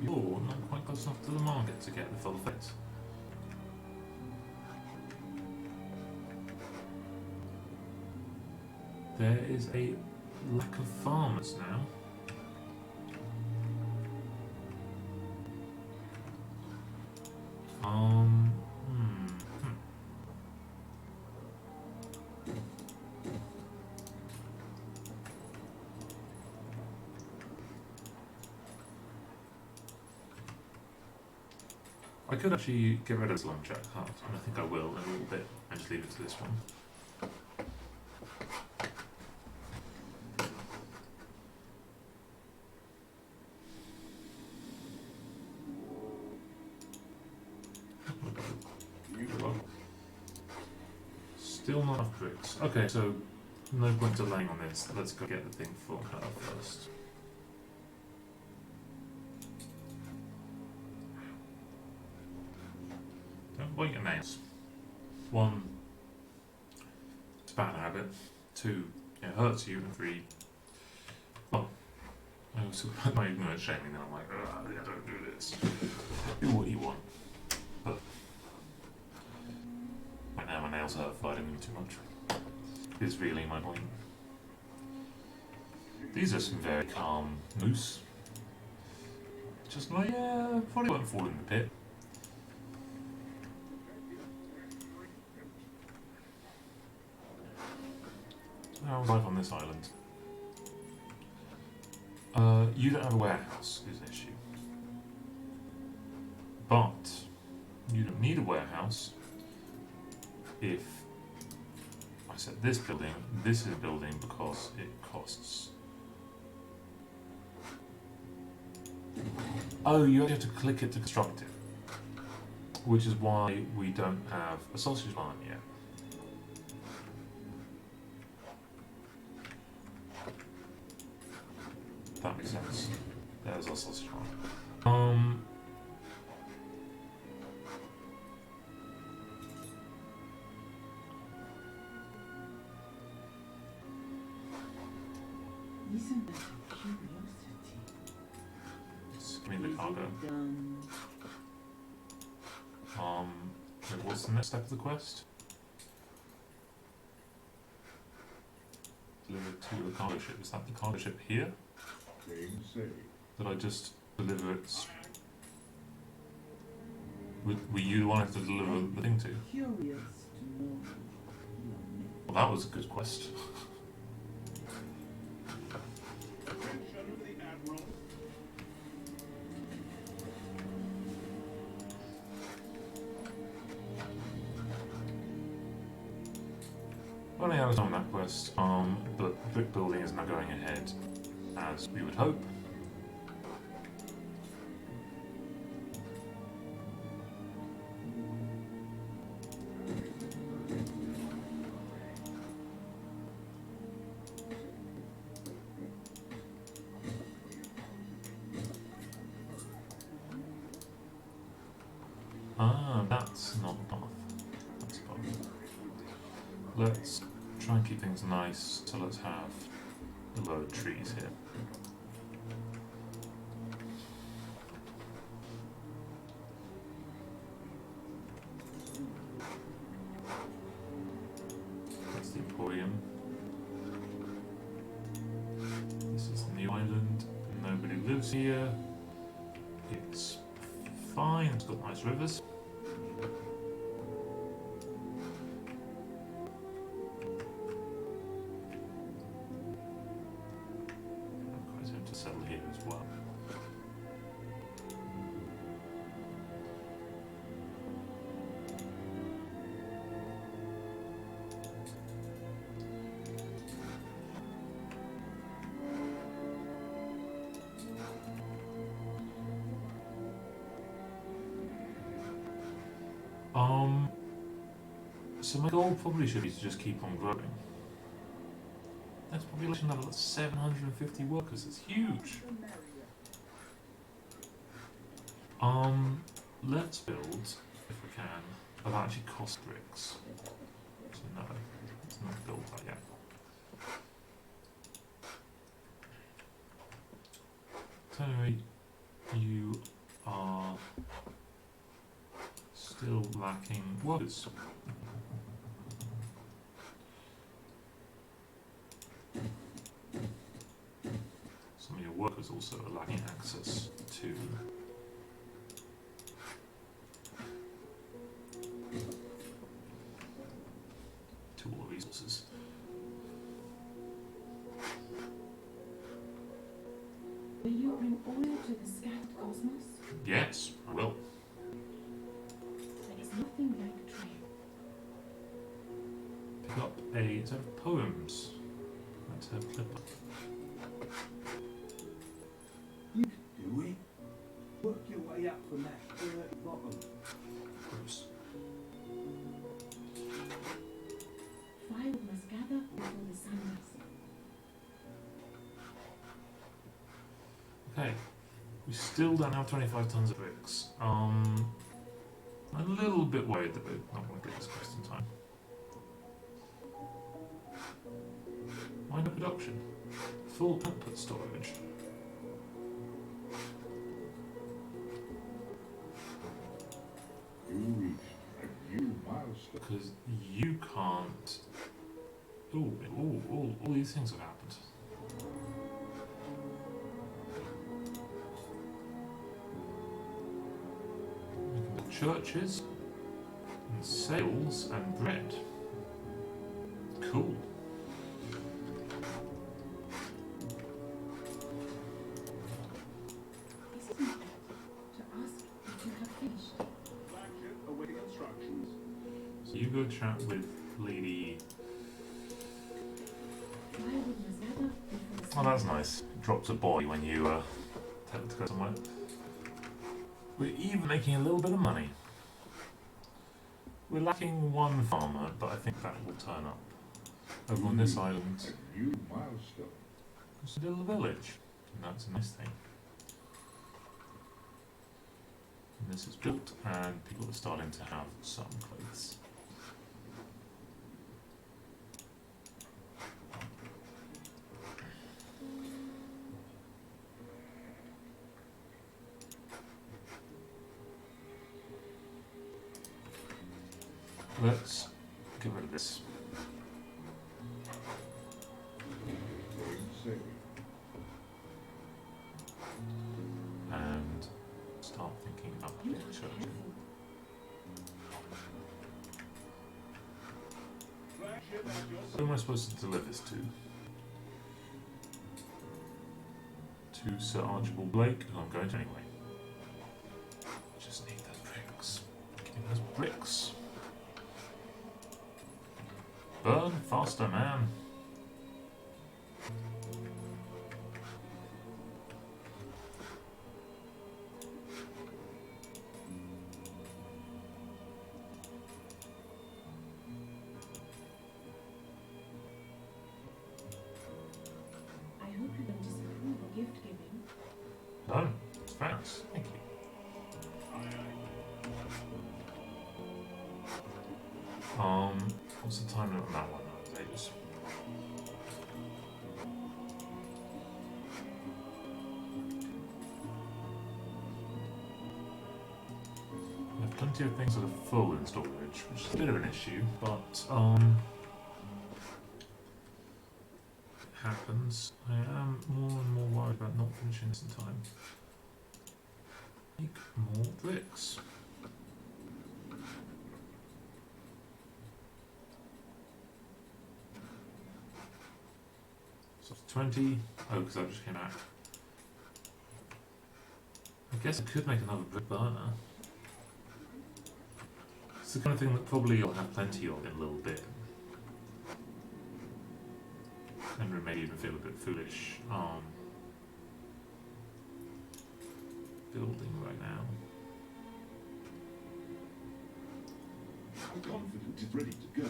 You're not quite close enough to the market to get the full effect. There is a lack of farmers now. I could actually get rid of this long chat hut, and I think I will in a little bit, and just leave it to this one. Still not enough bricks. Okay, so no point delaying on this. Let's go get the thing for her first. Don't bite your nails. 1, it's a bad habit. 2, it hurts you. And 3, well, I also put my ignorant shaming, and I'm like, I don't do this. Do what you want. But right now my nails hurt fighting them too much. Is really my point. These are some very calm moose. Just like, yeah, probably won't fall in the pit. How's life on this island? You don't have a warehouse, is an issue. But you don't need a warehouse if I said this is a building because it costs. Oh, you have to click it to construct it, which is why we don't have a sausage line yet. That makes sense. There's our sausage line. Isn't that a curiosity? Just give me the cargo. Is it done? Wait, what's the next step of the quest? Deliver to the cargo ship. Is that the cargo ship here? Things say. Did I just deliver it? Were you the one I had to deliver the thing to? Curious to know your name. Well, that was a good quest. Attention, the Admiral. Running out of time on that quest, but brick building is now going ahead as we would hope. Ah, that's not a path. That's a path. Let's try and keep things nice, so let's have a load of trees here. That's the Emporium. This is the new island. Nobody lives here. It's fine, it's got nice rivers. Guys have to settle here as well. So my goal probably should be to just keep on growing. That's population level at 750 workers, it's huge. Let's build, if we can, of actually cost bricks. So no, let's not build that yet. So anyway, you are still lacking workers. Some of your workers also are lacking access to all the resources. Will you bring oil to the scattered cosmos? Yes, I will. There is nothing like trade. Pick up a set of poems. Let's have a clip. You can do it. Work your way up from that dirty bottom. Gross. Fire must gather before the sun rises. Okay, we still don't have 25 tons of bricks. I'm a little bit worried that we're not going to get this quest in time. Minor production. Full output storage. You reached a new milestone. Because you can't... Ooh, all these things have happened. churches, and sails, and bread. Cool. Isn't it to ask if you have finished? Flagship awaiting instructions. So you go chat with Lady. Firewood must gather before the Oh, that's nice. It drops a boy when you tell it to go somewhere. We're even making a little bit of money. We're lacking one farmer, but I think that will turn up. Over on this island, A new milestone. there's a little village, and that's a nice thing. And this is built, and people are starting to have some clothes. Let's get rid of this. Going sailing. And start thinking about You the are church. careful. Flagship at your Who am I supposed to deliver this to? To Sir Archibald Blake, who I'm going to anyway. Just need those bricks. Give me those bricks. Burn faster, man. I hope you don't disapprove of gift giving. No, it's France. Thank you. What's the time limit on that one? That was ages. We have plenty of things that are full in storage, which is a bit of an issue, but it happens. I am more and more worried about not finishing this in time. Make more bricks. So it's 20. Oh, because that just came out. I guess I could make another brick burner. It's the kind of thing that probably you'll have plenty of in a little bit. And maybe even feel a bit foolish building right now. I'm confident it's ready to go.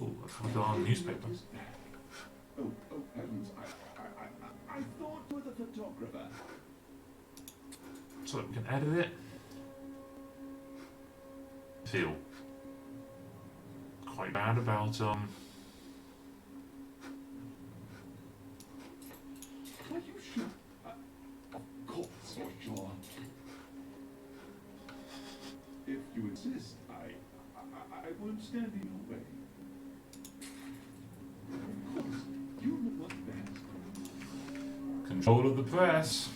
Oh, that's like our newspaper. Oh heavens! I thought you were the photographer. So that we can edit it. Feel quite bad about Are you sure? Of course you're sure. If you insist, I won't stand in your way. Of course, you know what's best. control of the press.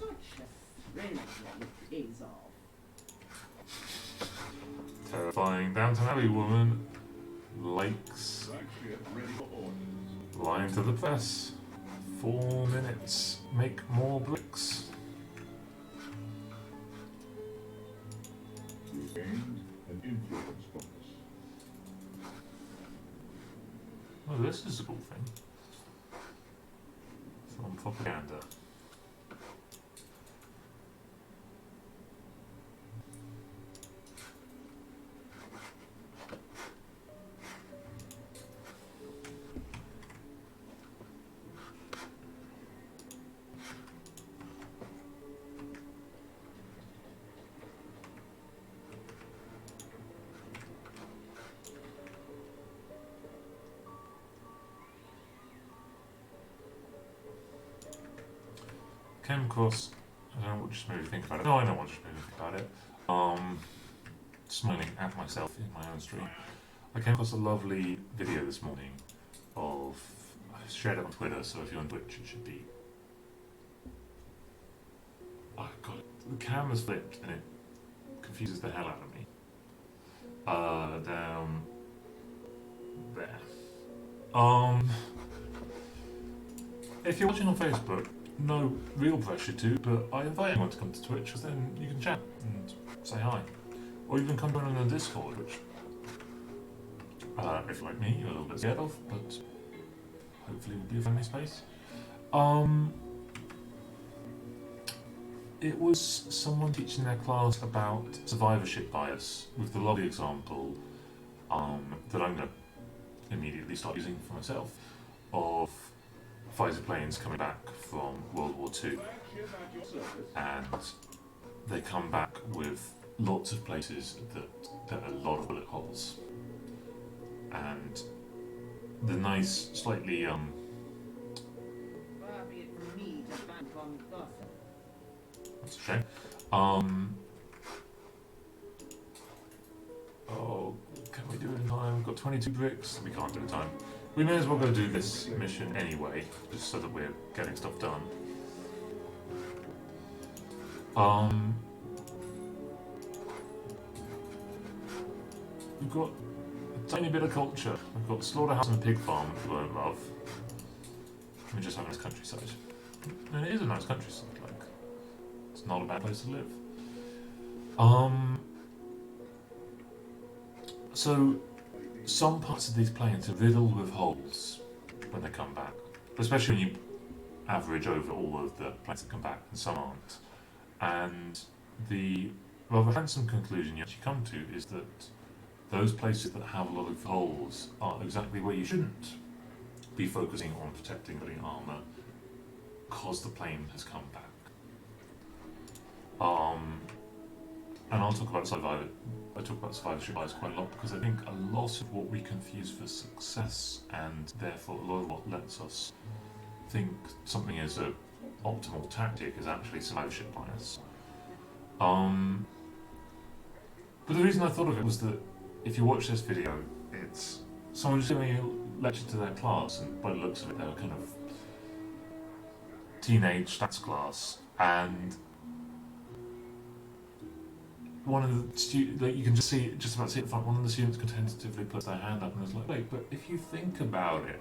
Such a thrill when it pays off. Terrifying Downton Abbey woman likes Flagship ready for orders. line to the press. 4 minutes. Make more bricks. You gained an influence bonus. Oh, this is a cool thing. From propaganda. Came across, I don't know what just made me think about it. No, I know what just made me think about it. Smiling at myself in my own stream. I came across a lovely video this morning of, I shared it on Twitter, so if you're on Twitch it should be, oh god, the camera's flipped and it confuses the hell out of me. Down there. If you're watching on Facebook, no real pressure to, but I invite anyone to come to Twitch because then you can chat and say hi. Or even come join on the Discord, which, if you're like me, you're a little bit scared of, but hopefully will be a friendly space. It was someone teaching their class about survivorship bias with the lovely example that I'm going to immediately start using for myself of fighter planes coming back from World War II, and they come back with lots of places that are a lot of bullet holes, and the nice, slightly Far be it from me to bank on gossip. that's a shame. Oh, can we do it in time? We've got 22 bricks. We can't do it in time. We may as well go do this mission anyway, just so that we're getting stuff done. We've got a tiny bit of culture. We've got the slaughterhouse and pig farm, which we don't love. We just have a nice countryside. And it is a nice countryside, like, it's not a bad place to live. So, some parts of these planes are riddled with holes when they come back, especially when you average over all of the planes that come back, and some aren't. And the rather handsome conclusion you actually come to is that those places that have a lot of holes are exactly where you shouldn't be focusing on protecting the armour, because the plane has come back. And I'll talk about survivorship bias quite a lot, because I think a lot of what we confuse for success, and therefore a lot of what lets us think something is an optimal tactic, is actually survivorship bias. But the reason I thought of it was that if you watch this video, it's someone just giving a lecture to their class, and by the looks of it, they're kind of teenage stats class, and one of the students, like, you can just see, just about see it in front, one of the students tentatively puts their hand up and is like, wait, but if you think about it,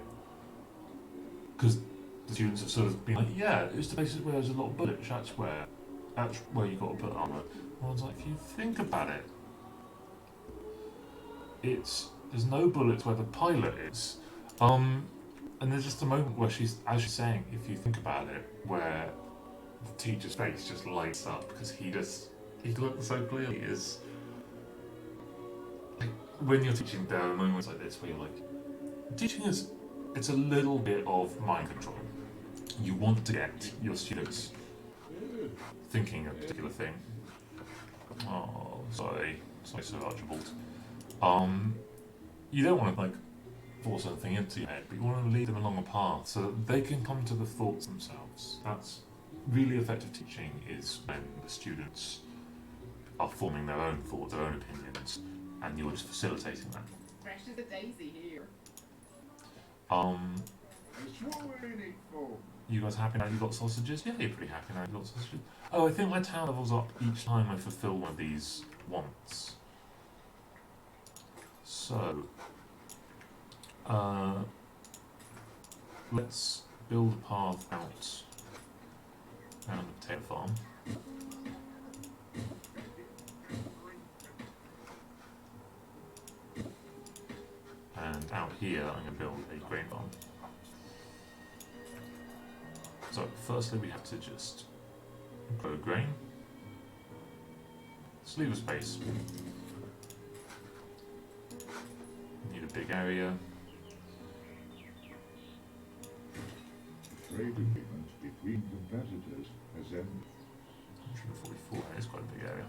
because the students have sort of been like, yeah, it's the places where there's a lot of bullets, that's where you've got to put armour. And I was like, if you think about it, there's no bullets where the pilot is. And there's just a moment where as she's saying, if you think about it, where the teacher's face just lights up, because he looks so clearly. Is like, when you're teaching, there are moments like this where you're like, teaching is, it's a little bit of mind control. You want to get your students thinking a particular thing. Oh, sorry, Sir Archibald. You don't want to, like, force something into your head, but you want to lead them along a path so that they can come to the thoughts themselves. That's really effective teaching, is when the students are forming their own thoughts, their own opinions, and you're just facilitating that. Fresh as a daisy here. You guys happy now you got sausages? Yeah, you're pretty happy now you got sausages. Oh, I think my town levels up each time I fulfill one of these wants. So, let's build a path out around the potato farm. And out here, I'm going to build a grain farm. So, firstly, we have to just grow grain. Let's leave a space. Need a big area. Trade agreement between competitors has ended. 144, that is quite a big area.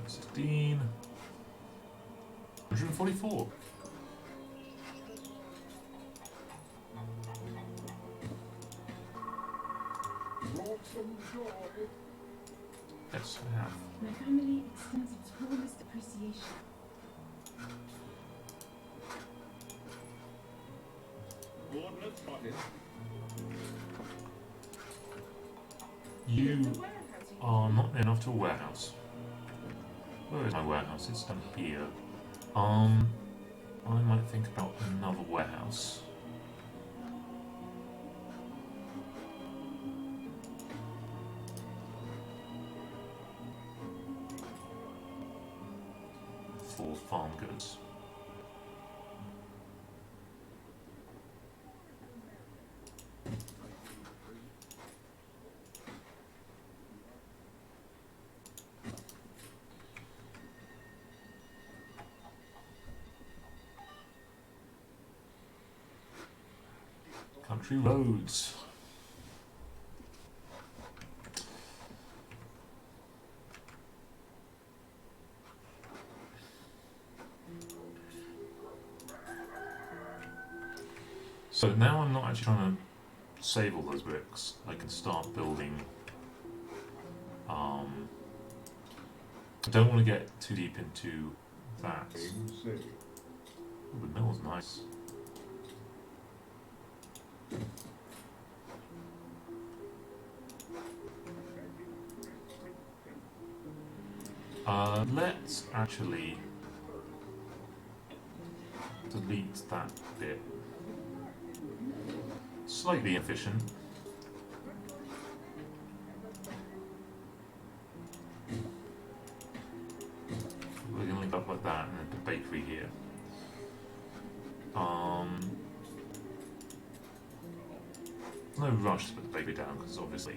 $16. 144. Brought some joy. Yes, I have. My family extends its warmest appreciation. Coordinates spotted. You are not near enough to a warehouse. Where is my warehouse? It's down here. I might think about another warehouse. For farm goods. Country roads. So now I'm not actually trying to save all those bricks. I can start building. I don't want to get too deep into that. Ooh, the mill's nice. Let's actually delete that bit. Slightly efficient. We're going to link up like that and then the bakery here. No rush to put the bakery down because obviously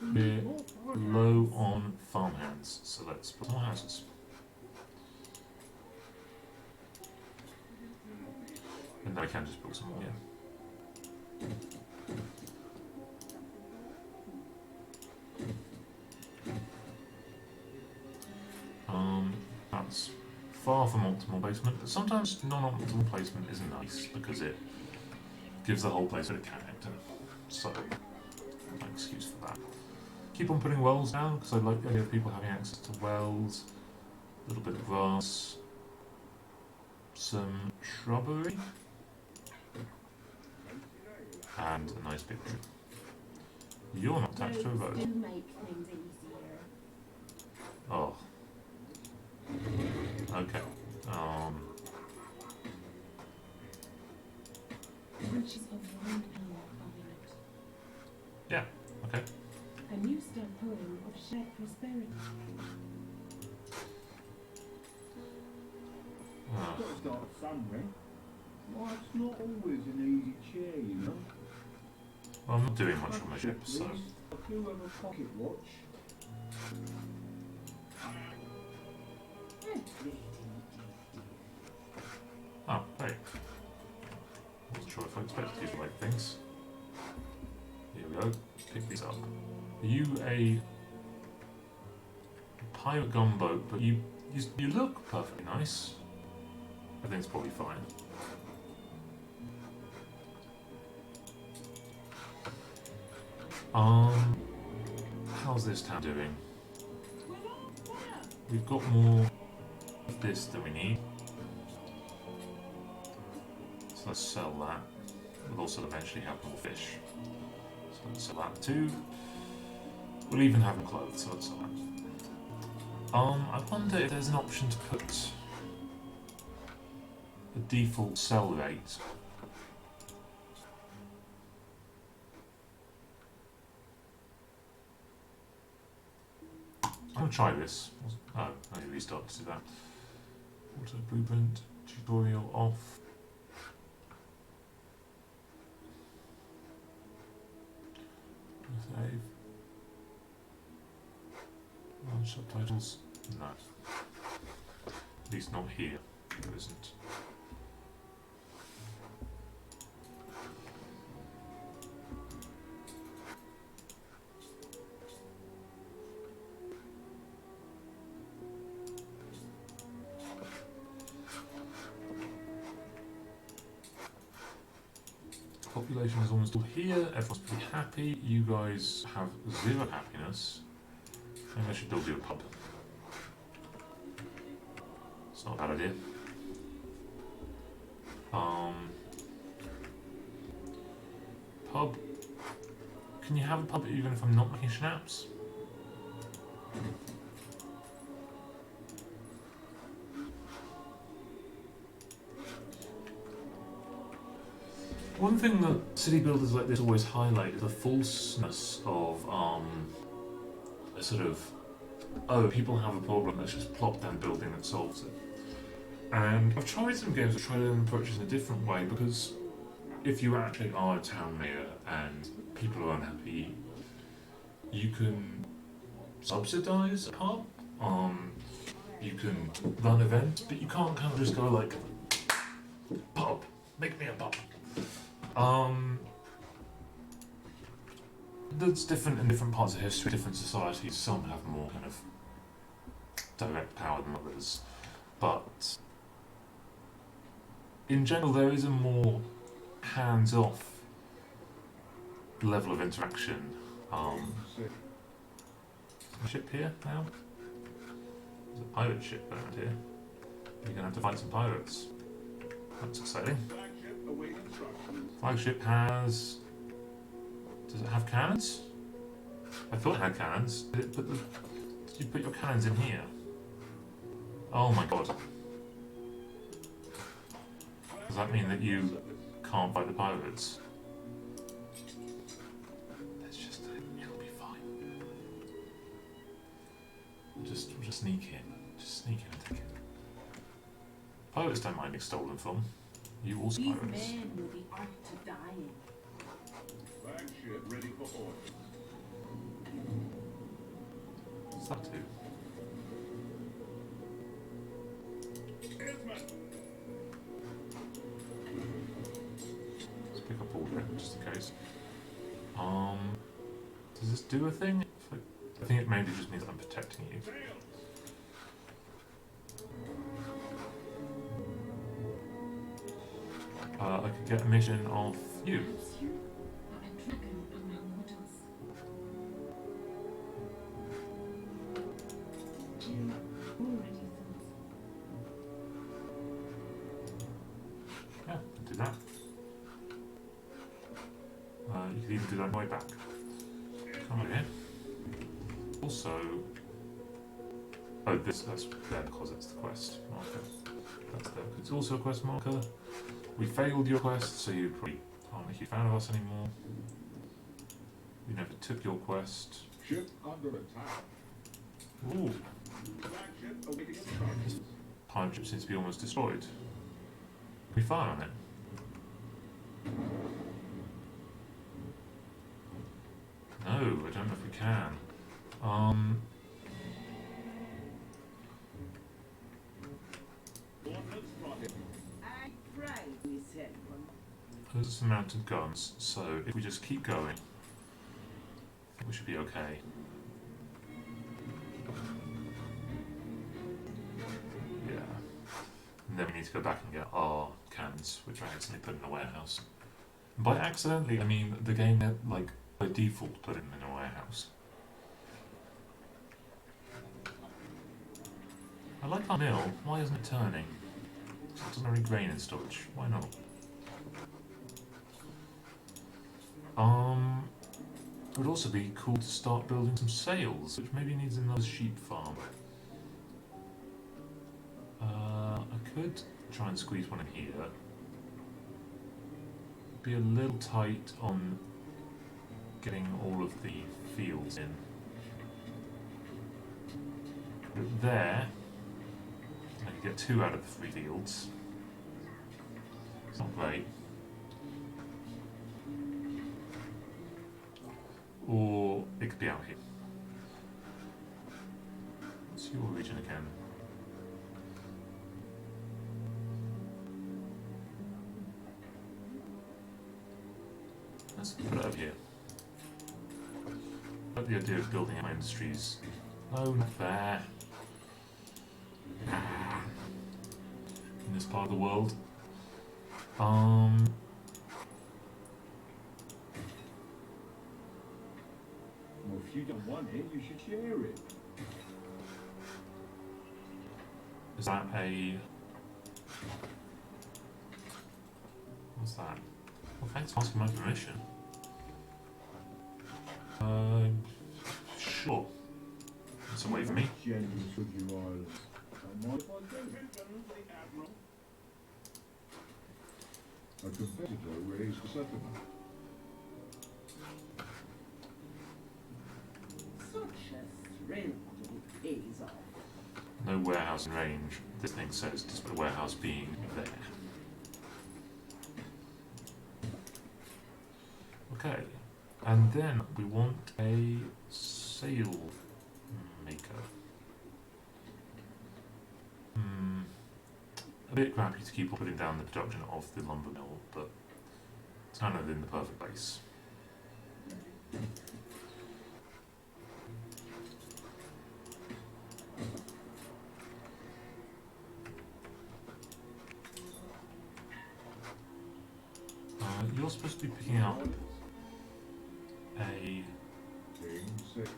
we're low on farmhands, so let's put more houses. And then I can just build some more, yeah. That's far from optimal placement, but sometimes non-optimal placement is nice because it gives the whole place a bit of character. So, no excuse for that. Keep on putting wells down because I like the idea of people having access to wells. A little bit of grass, some shrubbery, and a nice big tree. You're not attached to a road. Do make things easier. Oh. Okay. Bunches of wild elm are in it. Yeah. Okay. A new start poem of shared prosperity. Got to start somewhere. Life's not always an easy chair, you know. Well, I'm not doing much on my ship, so. I do have a pocket watch. Oh, hey. Wasn't sure if I expected you to like things. Here we go. Pick these up. Are you a pirate gunboat? But you look perfectly nice. I think it's probably fine. How's this town doing? We've got more of this than we need. So let's sell that. We'll also eventually have more fish. So let's sell that too. We'll even have more clothes, so let's sell that. I wonder if there's an option to put a default sell rate. I'm going to try this. Oh, I need to restart to do that. Auto blueprint, tutorial off. Save. Large subtitles? No. At least not here. There isn't. Population is almost all here, everyone's pretty happy, you guys have zero happiness. Maybe I should build you a pub. It's not a bad idea. Pub. Can you have a pub even if I'm not making schnapps? One thing that city builders like this always highlight is the falseness of a sort of, oh, people have a problem, let's just plop down a building that solves it. And I've tried some games that try to approach this in a different way, because if you actually are a town mayor and people are unhappy, you can subsidise a pub, you can run events, but you can't kind of just go like, pub, make me a pub. That's different in different parts of history, different societies. Some have more kind of direct power than others, but in general there is a more hands-off level of interaction. A ship here now? There's a pirate ship around here. You're gonna have to fight some pirates. That's exciting. Flagship has... Does it have cannons? I thought it had cannons. Did you put your cannons in here? Oh my god. Does that mean that you can't fight the pirates? Let's just... it'll be fine. We'll just sneak in. Just sneak in and take it. Pirates don't mind being stolen from. You also These pirates. men will be art to die in. Flagship ready for order. What's that do? Let's pick up order, just in case. Does this do a thing? I think it mainly just means I'm protecting you. I could get a mission off you. You are a dragon among mortals. You already thought. Yeah, do that. You could even do that on the way back. Come over here. Also... Oh, that's there because it's the quest marker. That's there. It's also a quest marker. We failed your quest, so you probably aren't a huge fan of us anymore. We never took your quest. Ship under attack. Ooh, Flagship awaiting instructions. pirate ship seems to be almost destroyed. Can we fire on it? No, I don't know if we can. Ordnance spotted. I tried, we said one. There's some mounted guns, so if we just keep going, I think we should be okay. Yeah. And then we need to go back and get our cannons, which I accidentally put in a warehouse. And by accidentally, I mean the game that, like, by default put it in a warehouse. I like our mill. Why isn't it turning? It doesn't have any grain in storage. Why not? It would also be cool to start building some sails, which maybe needs another sheep farm. I could try and squeeze one in here. Be a little tight on getting all of the fields in. But there, I can get 2 out of the 3 fields. It's not great. Or it could be out here. What's your region again? Let's put it over here. I like the idea of building my industries. Oh, not there. In this part of the world. Well, if you don't want it, you should share it. Is that a... that? Well, thanks for asking my permission. Sure. It's away from me. Generous of you all. A competitor raised a settlement. Such a thrill when it pays off. No warehouse in range. This thing says despite the warehouse being there. Okay. And then we want a sail maker. A bit crappy to keep putting down the production of the lumber mill, but it's kind of in the perfect place. You're supposed to be picking up a... Game six.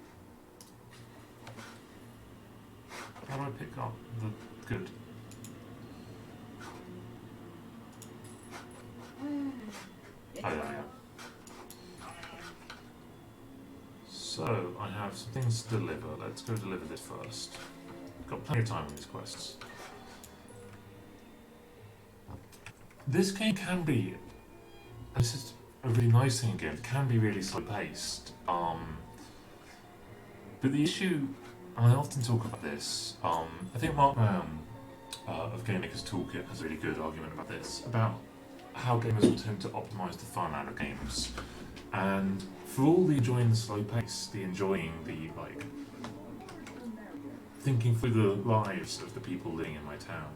How do I pick up the good? Oh, there we are. So, I have some things to deliver. Let's go deliver this first. Got plenty of time on these quests. This game can be, and this is a really nice thing again, it can be really slow paced. But the issue, and I often talk about this, I think Mark Brown of Game Maker's Toolkit has a really good argument about this, about how gamers will tend to optimise the fun out of games. And for all the enjoying the slow pace, the enjoying the, like, thinking through the lives of the people living in my town,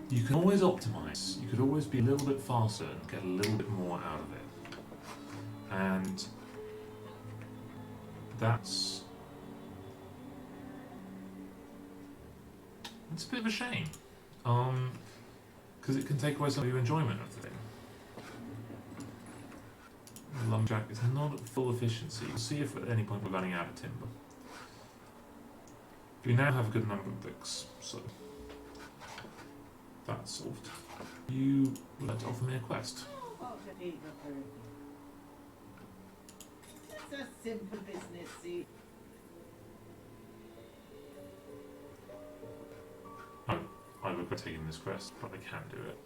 you can always optimise. You could always be a little bit faster and get a little bit more out of it. And that's... it's a bit of a shame. Because it can take away some of your enjoyment of the thing. The lumberjack is not at full efficiency. We'll see if at any point we're running out of timber. We now have a good number of bricks, so that's solved. You would like to offer me a quest? It's a simple business, see. I regret taking this quest, but I can do it.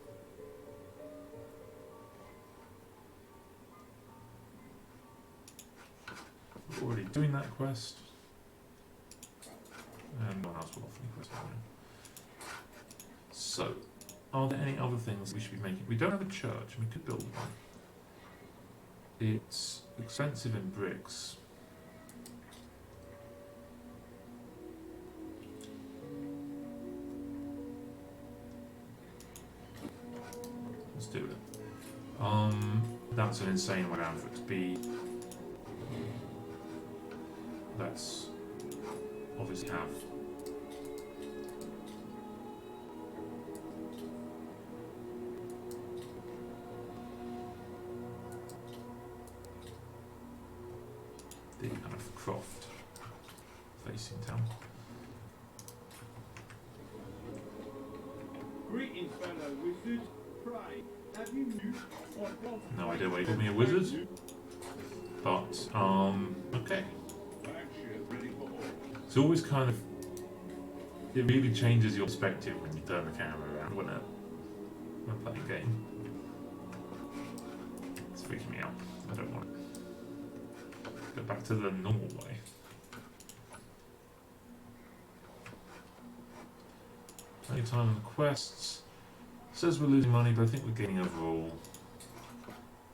We're already doing that quest. And no one else will offer me quest now. So, are there any other things we should be making? We don't have a church, and we could build one. It's expensive in bricks. Let's do it. That's an insane amount for it to be. Let's obviously have the kind of croft facing town. Greetings, fellow wizard. Pray, have you moved or gone? No idea why you called me a wizard, but okay. It's always kind of, it really changes your perspective when you turn the camera around when I'm playing a game. It's freaking me out. I don't want to go back to the normal way. Plenty of time on the quests. Says we're losing money, but I think we're gaining overall.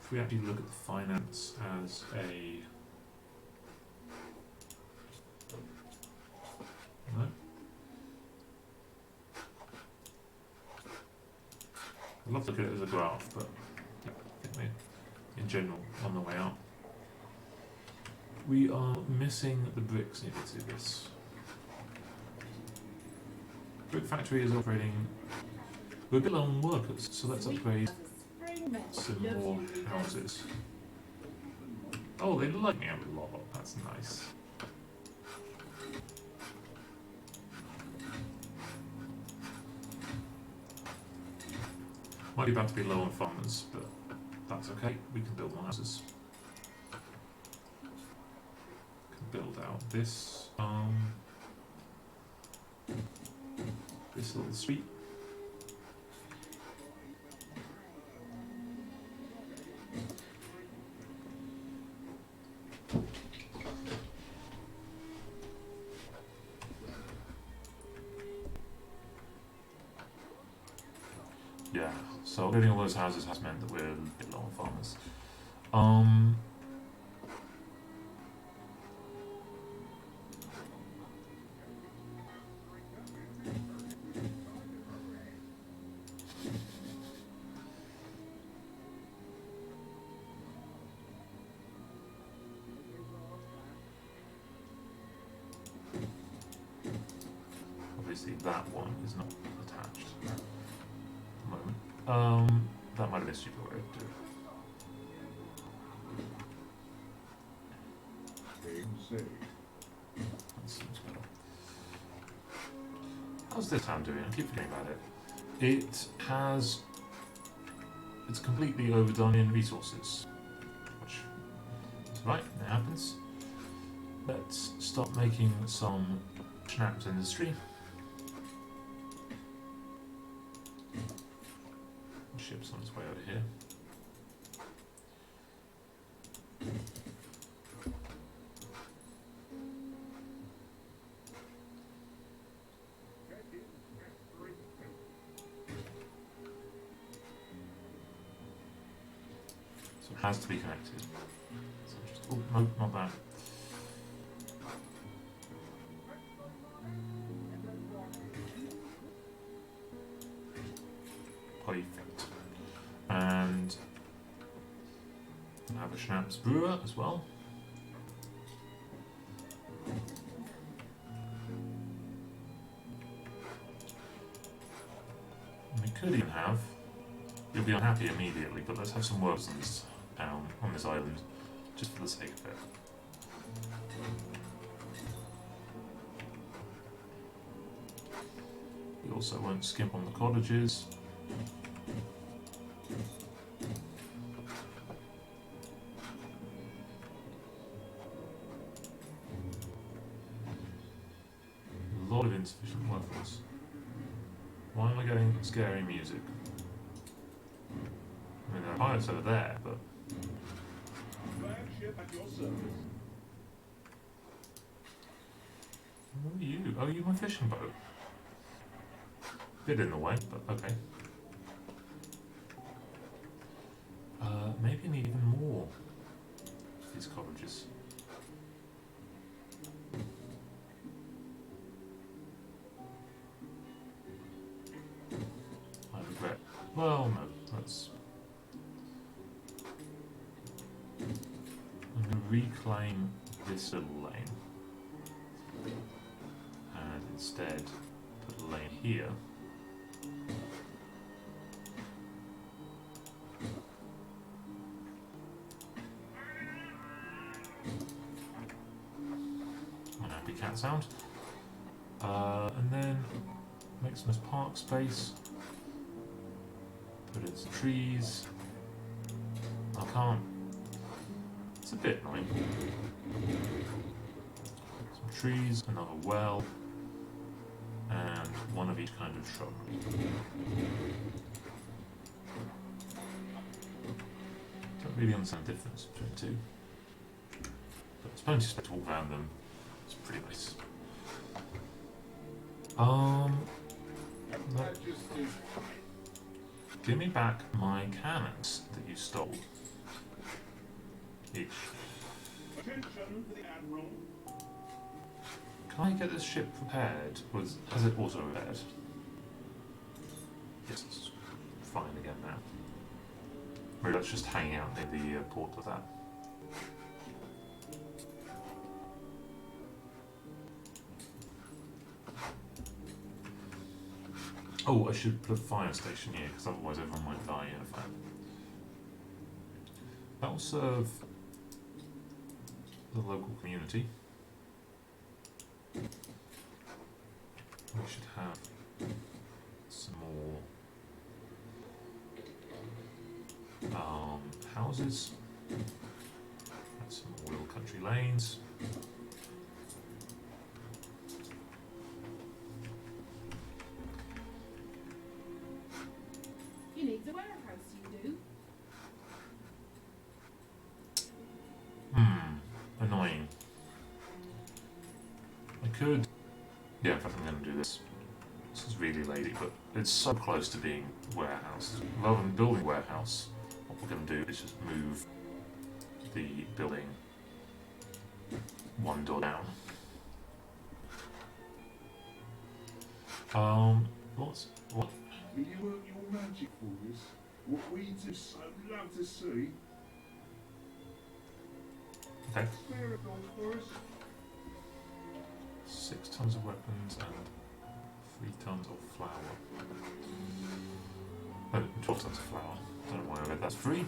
If we actually look at the finance as a... no. I'd love to look at it as a graph, but yeah, I think we're, in general, on the way up. We are missing the bricks needed to do this. Brick factory is operating. We're a bit low on workers, so let's upgrade some more houses. Oh, they like me a lot. That's nice. Might be about to be low on farmers, but that's okay. We can build more houses. Can build out this this little street. Yeah, so building all those houses has meant that we're a bit low on farmers. Obviously that one is not attached at the moment. That might be a stupid way to do it. Game saved. That seems better. How's this town doing? I keep forgetting about it. It's completely overdone in resources. Which is right, it happens. Let's start making some schnapps industry. Ship's on its way over here. So it has to be connected. So just, oh, no, not that. Perfect. And I have a schnapps brewer as well. And we could even have, you'll be unhappy immediately, but let's have some workers on this town, on this island, just for the sake of it. We also won't skimp on the cottages. A lot of insufficient workforce. Why am I getting scary music? I mean, there are pirates over there, but... Flagship at your service. Who are you? Oh, you're my fishing boat. Bit in the way, but okay. Maybe I need even more of these cottages. I regret. Well, no, that's. I'm going to reclaim this little lane and instead put a lane here. Unhappy cat sound. And then make some park space. Put in some trees. I can't. It's a bit annoying. Some trees, another well, and one of each kind of shrubbery. Don't really understand the difference between the two. But I suppose just to walk around them, it's pretty nice. No. Give me back my cannons that you stole. Each. Attention for the Admiral. Can I get this ship repaired? Has it auto repaired? Yes, it's fine again now. Maybe let's just hang out near the port of that. Oh, I should put a fire station here, because otherwise everyone might die in a fire. That will serve the local community. We should have some more houses. That's some real country lanes. You need the warehouse, you do. Annoying. I could... Yeah, in fact I'm going to do this. This is really lazy, but it's so close to being warehouse. Rather than building warehouse, what we're going to do is just move the building one door down. What? Will you work your magic for us? What we just so love to see. Okay. Spare a gold for us. 6 tons of weapons and 3 tons of flour. Oh, 12 tons of flour. Don't know why I read that's free.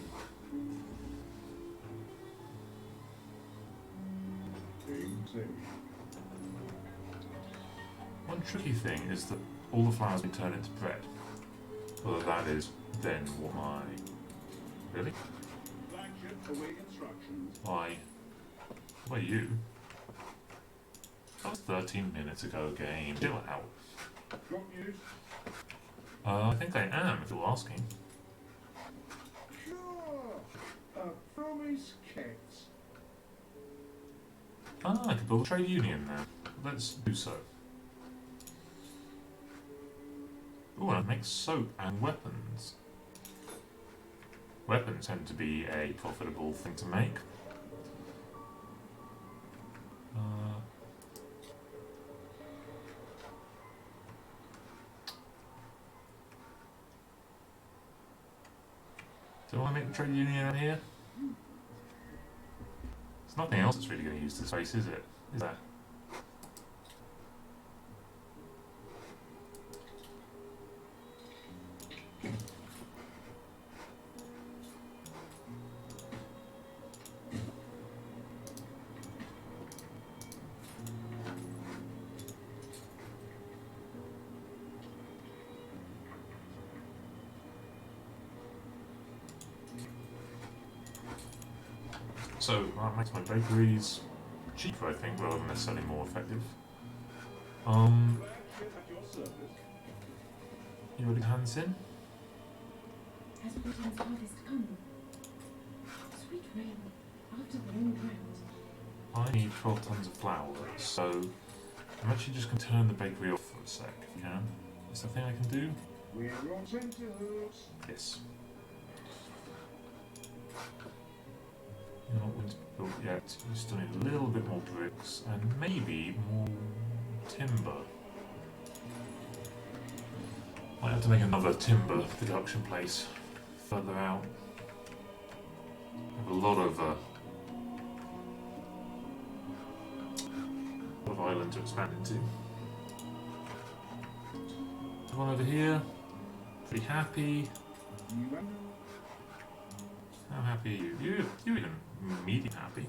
One tricky thing is that all the flours we turn into bread. Whether that is then what my... Really? Flagship await instructions. Why you? That was 13 minutes ago, game. Chill out. Got news? I think I am, if you're asking. Sure. Promise kept. Ah, I could build a trade union now. Let's do so. Ooh, and I make soap and weapons. Weapons tend to be a profitable thing to make. Do I make the trade union out here? There's nothing else that's really going to use this space, is it? Is there? So that makes my bakeries cheaper, I think, rather than necessarily more effective. Flagship at your service. You ready to hand this in? Has Britain's hardest come? Sweet rain, after the long drought. I need 12 tons of flour, so I'm actually just going to turn the bakery off for a sec, if you can. Is that a thing I can do? We're on tenterhooks. Yes. You're not going to be built yet. You still need a little bit more bricks and maybe more timber. Might have to make another timber production place further out. I have a lot of island to expand into. One over here. Pretty happy. You and How happy are you? You're even medium happy.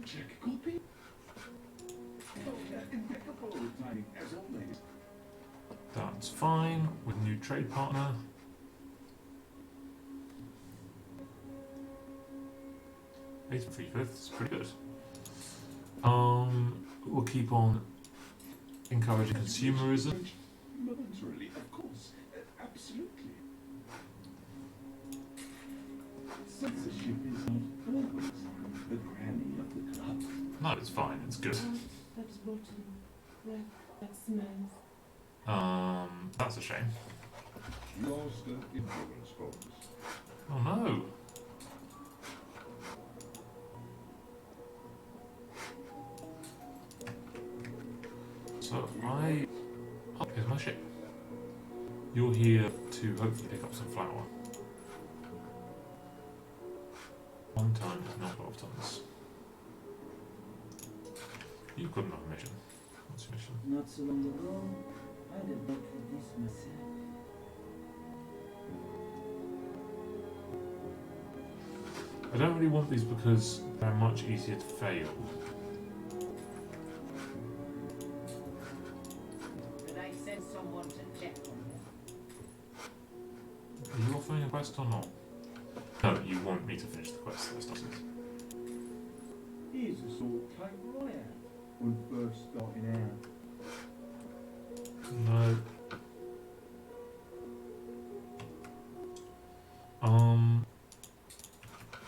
check copy. Oh, impeccable timing as always. That's fine. With a new trade partner. Eight and 3/5 pretty good. We'll keep on encouraging consumerism. Momentarily, of course. Absolutely. Censorship is not always the granny of the club. No, it's fine. It's good. That is rotten. Breath that smells. That's a shame. Lost an influence bonus. Oh no. So oh, here's my ship. You're here to hopefully pick up some flour. 1 ton is not 12 tons. You've got another mission. What's your mission? Not so long ago, I'd have worked for this myself. I don't really want these because they're much easier to fail. send someone to check on them. Are you offering a quest or not? No, you want me to finish the quest first, doesn't it? Here's the sort of caper I had when first starting out. No.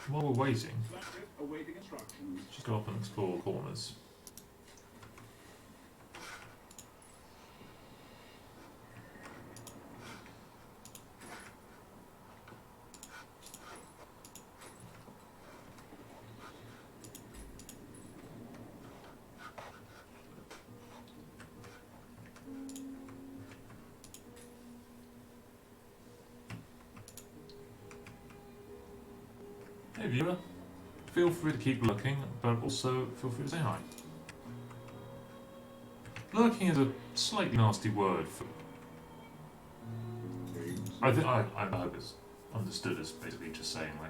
While we're waiting, Awaiting instructions. just go up and explore the corners. Hey viewer, feel free to keep looking, but also feel free to say hi. Lurking is a slightly nasty word for... I hope it's understood as basically just saying like,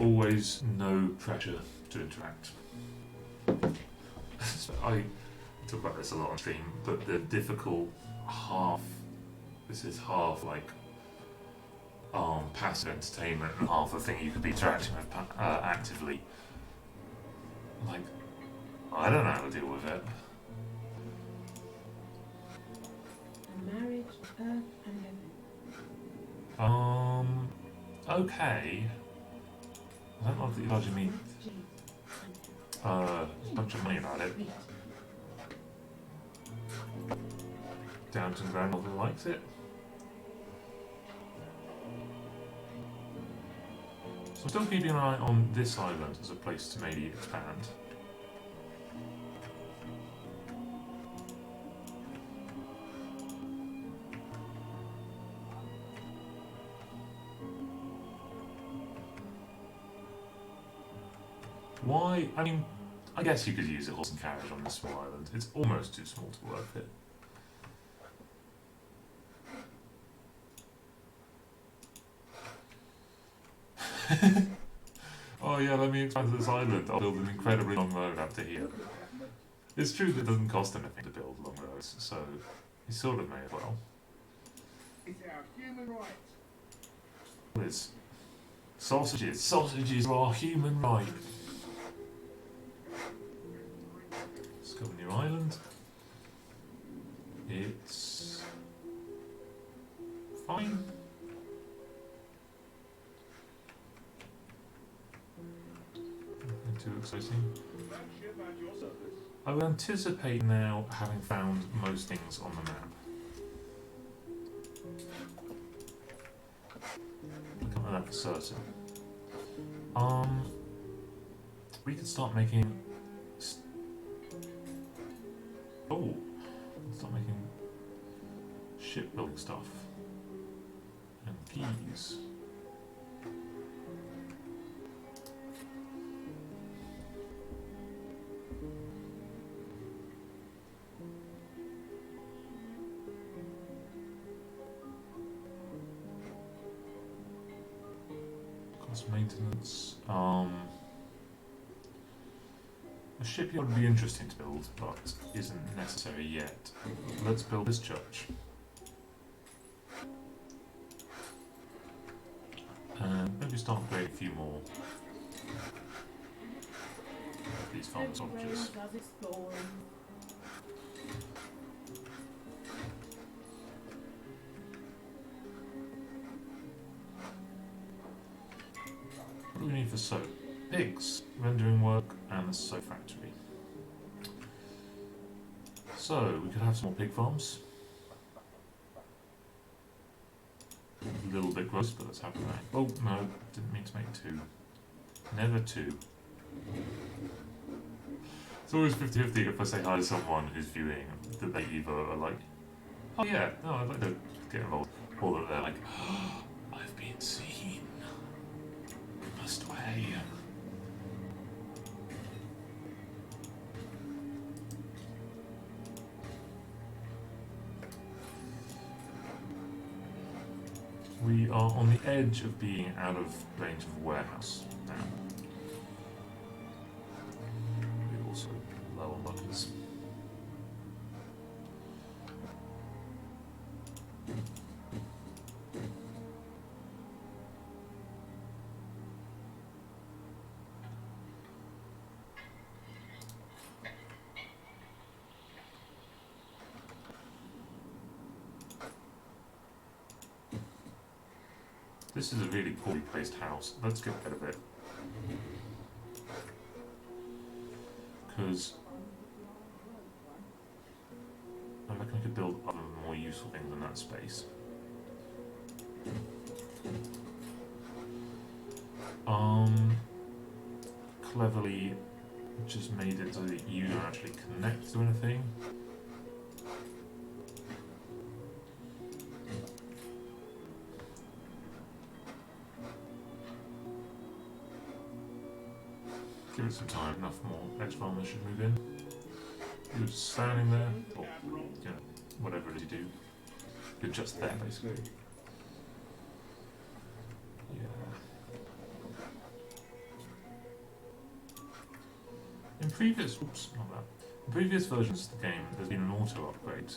always no pressure to interact. I talk about this a lot on stream, but the difficult this is half like passive entertainment and half the thing you could be interacting with actively. Like, I don't know how to deal with it. A marriage of earth and heaven. Okay. I don't know if you largely mean a bunch of money about it. Downton grandmother likes it. So I'm still keeping an eye on this island as a place to maybe expand. Why? I mean, I guess you could use a horse and carriage on this small island. It's almost too small to be worth it. Oh yeah, let me expand to this island. I'll build an incredibly long road up to here. It's true that it doesn't cost anything to build long roads, so you sort of may as well. It's our human right. It's sausages. Sausages are our human right. Discover a new island. It's fine. Nothing too exciting. Flagship at your service. I would anticipate now having found most things on the map. I can't know that for certain. We could start making. Start making shipbuilding stuff and keys. Cost maintenance. A shipyard would be interesting to build, but isn't necessary yet. Let's build this church. And maybe start upgrading a few more of these farm soldiers. What do we need for soap? Pigs, rendering work, and a soap factory. So, we could have some more pig farms. A little bit gross, but let's have that. Oh, no, didn't mean to make two. Never two. It's always 50-50 if I say hi to someone who's viewing, that they either are like, oh yeah, no, I'd like to get involved, or that they're like, oh, I've been seen. We must weigh. We are on the edge of being out of range of a warehouse now. We're also low on luggers. This is a really poorly placed house. Let's get rid of it. Because I reckon I could build other more useful things in that space. Cleverly just made it so that you don't actually connect to anything. Give it some time, enough more ex-farmers should move in. You're just standing there, or, you know, whatever it is you do. You're just there, basically. Yeah. In previous, in previous versions of the game, there's been an auto upgrade.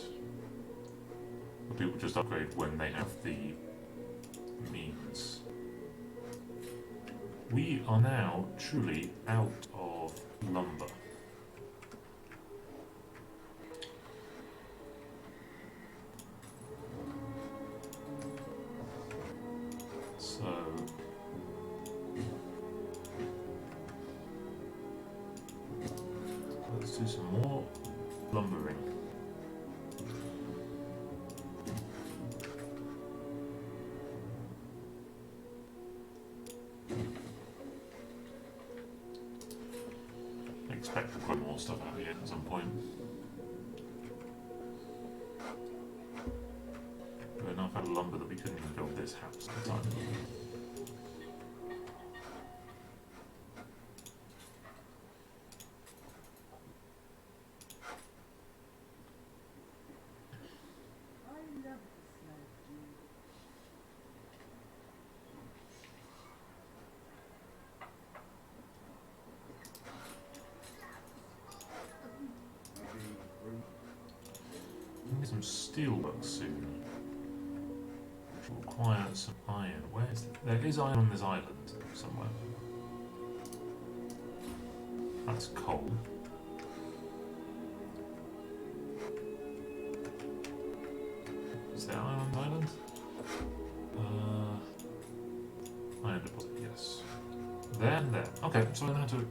Where people just upgrade when they have the means. We are now truly out of lumber. So let's do some more lumbering. I expect to grow more stuff out here at some point. We've enough out of lumber that we couldn't even build this house at the time. Get some steelwork soon, which will require some iron. Where is it? There is iron on this island somewhere. That's coal. Is there iron on the island? Iron deposit, yes. There and there. Okay, so I'm going to have to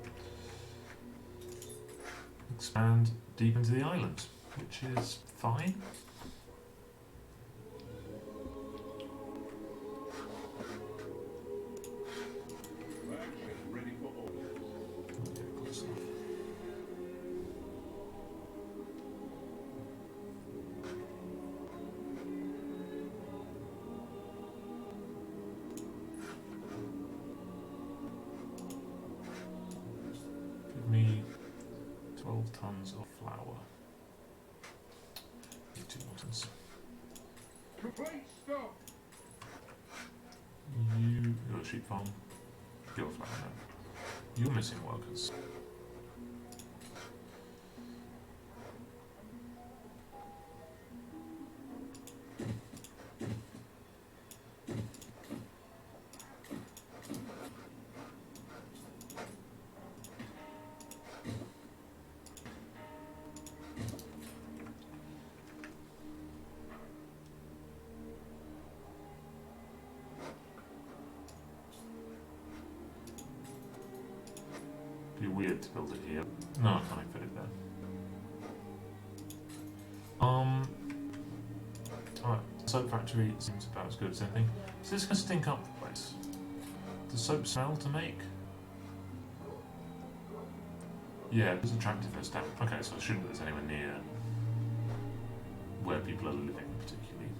expand deep into the island, which is fine. Ready for orders. Okay, close enough. Give me 12 tons of flour. Need 2 more tons. Complete stop. You're a sheep farm. You're a flour now. You're missing workers. Be weird to build it here. No, I can't fit it there. Alright, soap factory seems about as good as anything. Is this gonna stink up the place? Does soap smell to make? Yeah, it's attractiveness down. Okay, so I shouldn't put this anywhere near where people are living, particularly.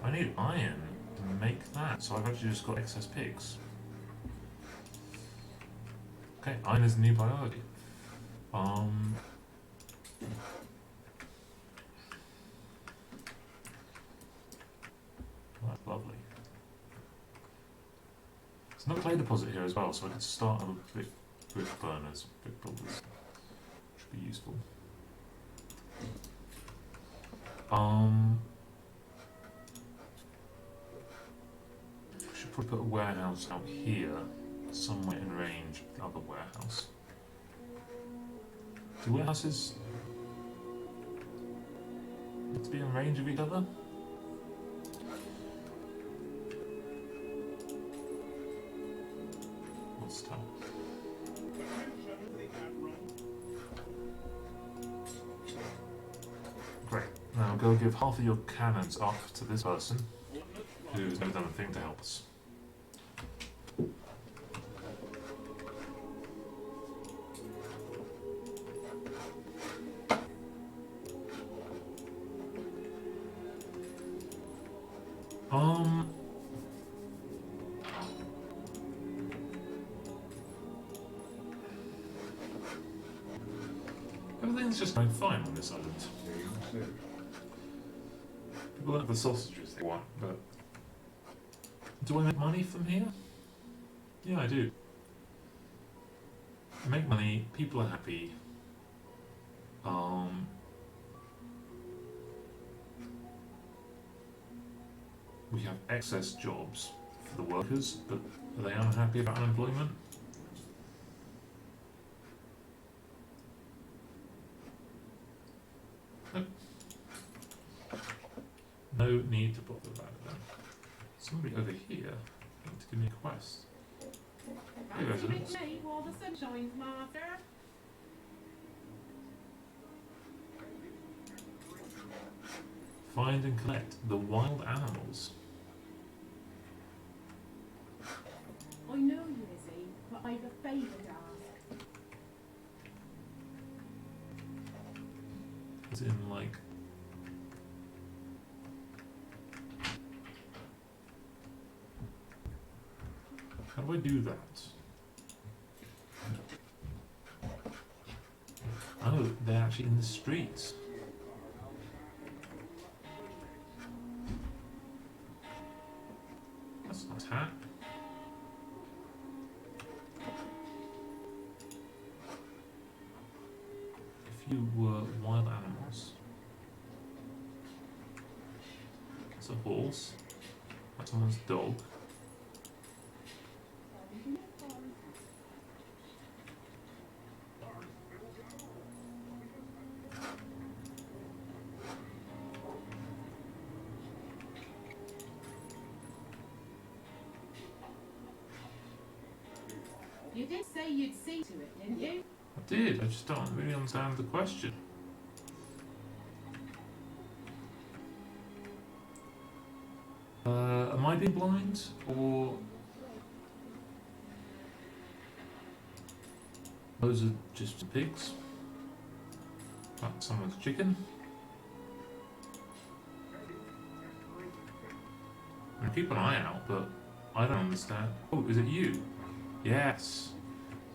I need iron to make that, so I've actually just got excess pigs. Okay, iron is a new priority. That's lovely. There's another clay deposit here as well, so I could start a big brick burners, brick builders. Should be useful. Should probably put a warehouse out here, somewhere in range of the other warehouse. Do warehouses need to be in range of each other? Now go give half of your cannons up to this person who's never done a thing to help us. Everything's just going fine on this island. People don't have the sausages they want, but... Do I make money from here? Yeah, I do. I make money, people are happy. We have excess jobs for the workers, but are they unhappy about unemployment? Nope. No need to bother about it then. Somebody over here needs to give me a quest. Hey, Fancy residents. with me while the sun shines, master. Find and collect the wild animals. I know you, Izzy, but I've a favour to ask. As in, like... How do I do that? Oh, they're actually in the streets. That's not a hat. If you were wild animals. That's a horse. That's someone's dog. You did say you'd see to it, didn't you? I did, I just don't really understand the question. Am I being blind, or... Those are just pigs? That's someone's chicken? I mean, keep an eye out, but I don't understand. Oh, is it you? Yes.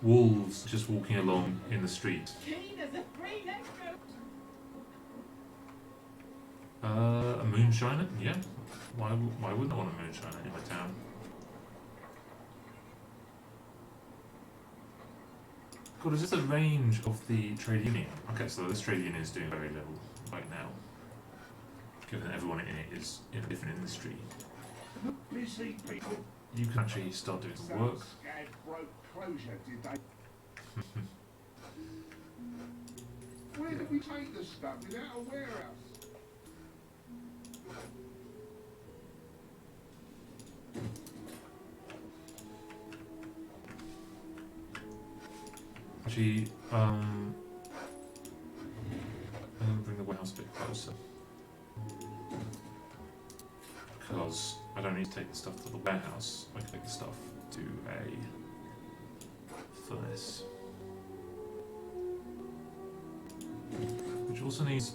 Wolves just walking along in the street. Keen as a free extra. A moonshiner? Yeah. Why wouldn't I want a moonshiner in my town? God, is this the range of the trade union? Okay, so this trade union is doing very little right now, given that everyone in it is in a different industry. Busy people. You can actually start doing some work. Scared broke closure, did they? Where did we take the stuff without a warehouse? Actually, I'm gonna bring the warehouse a bit closer. Because I don't need to take the stuff to the warehouse, I can take the stuff to a furnace. Which also needs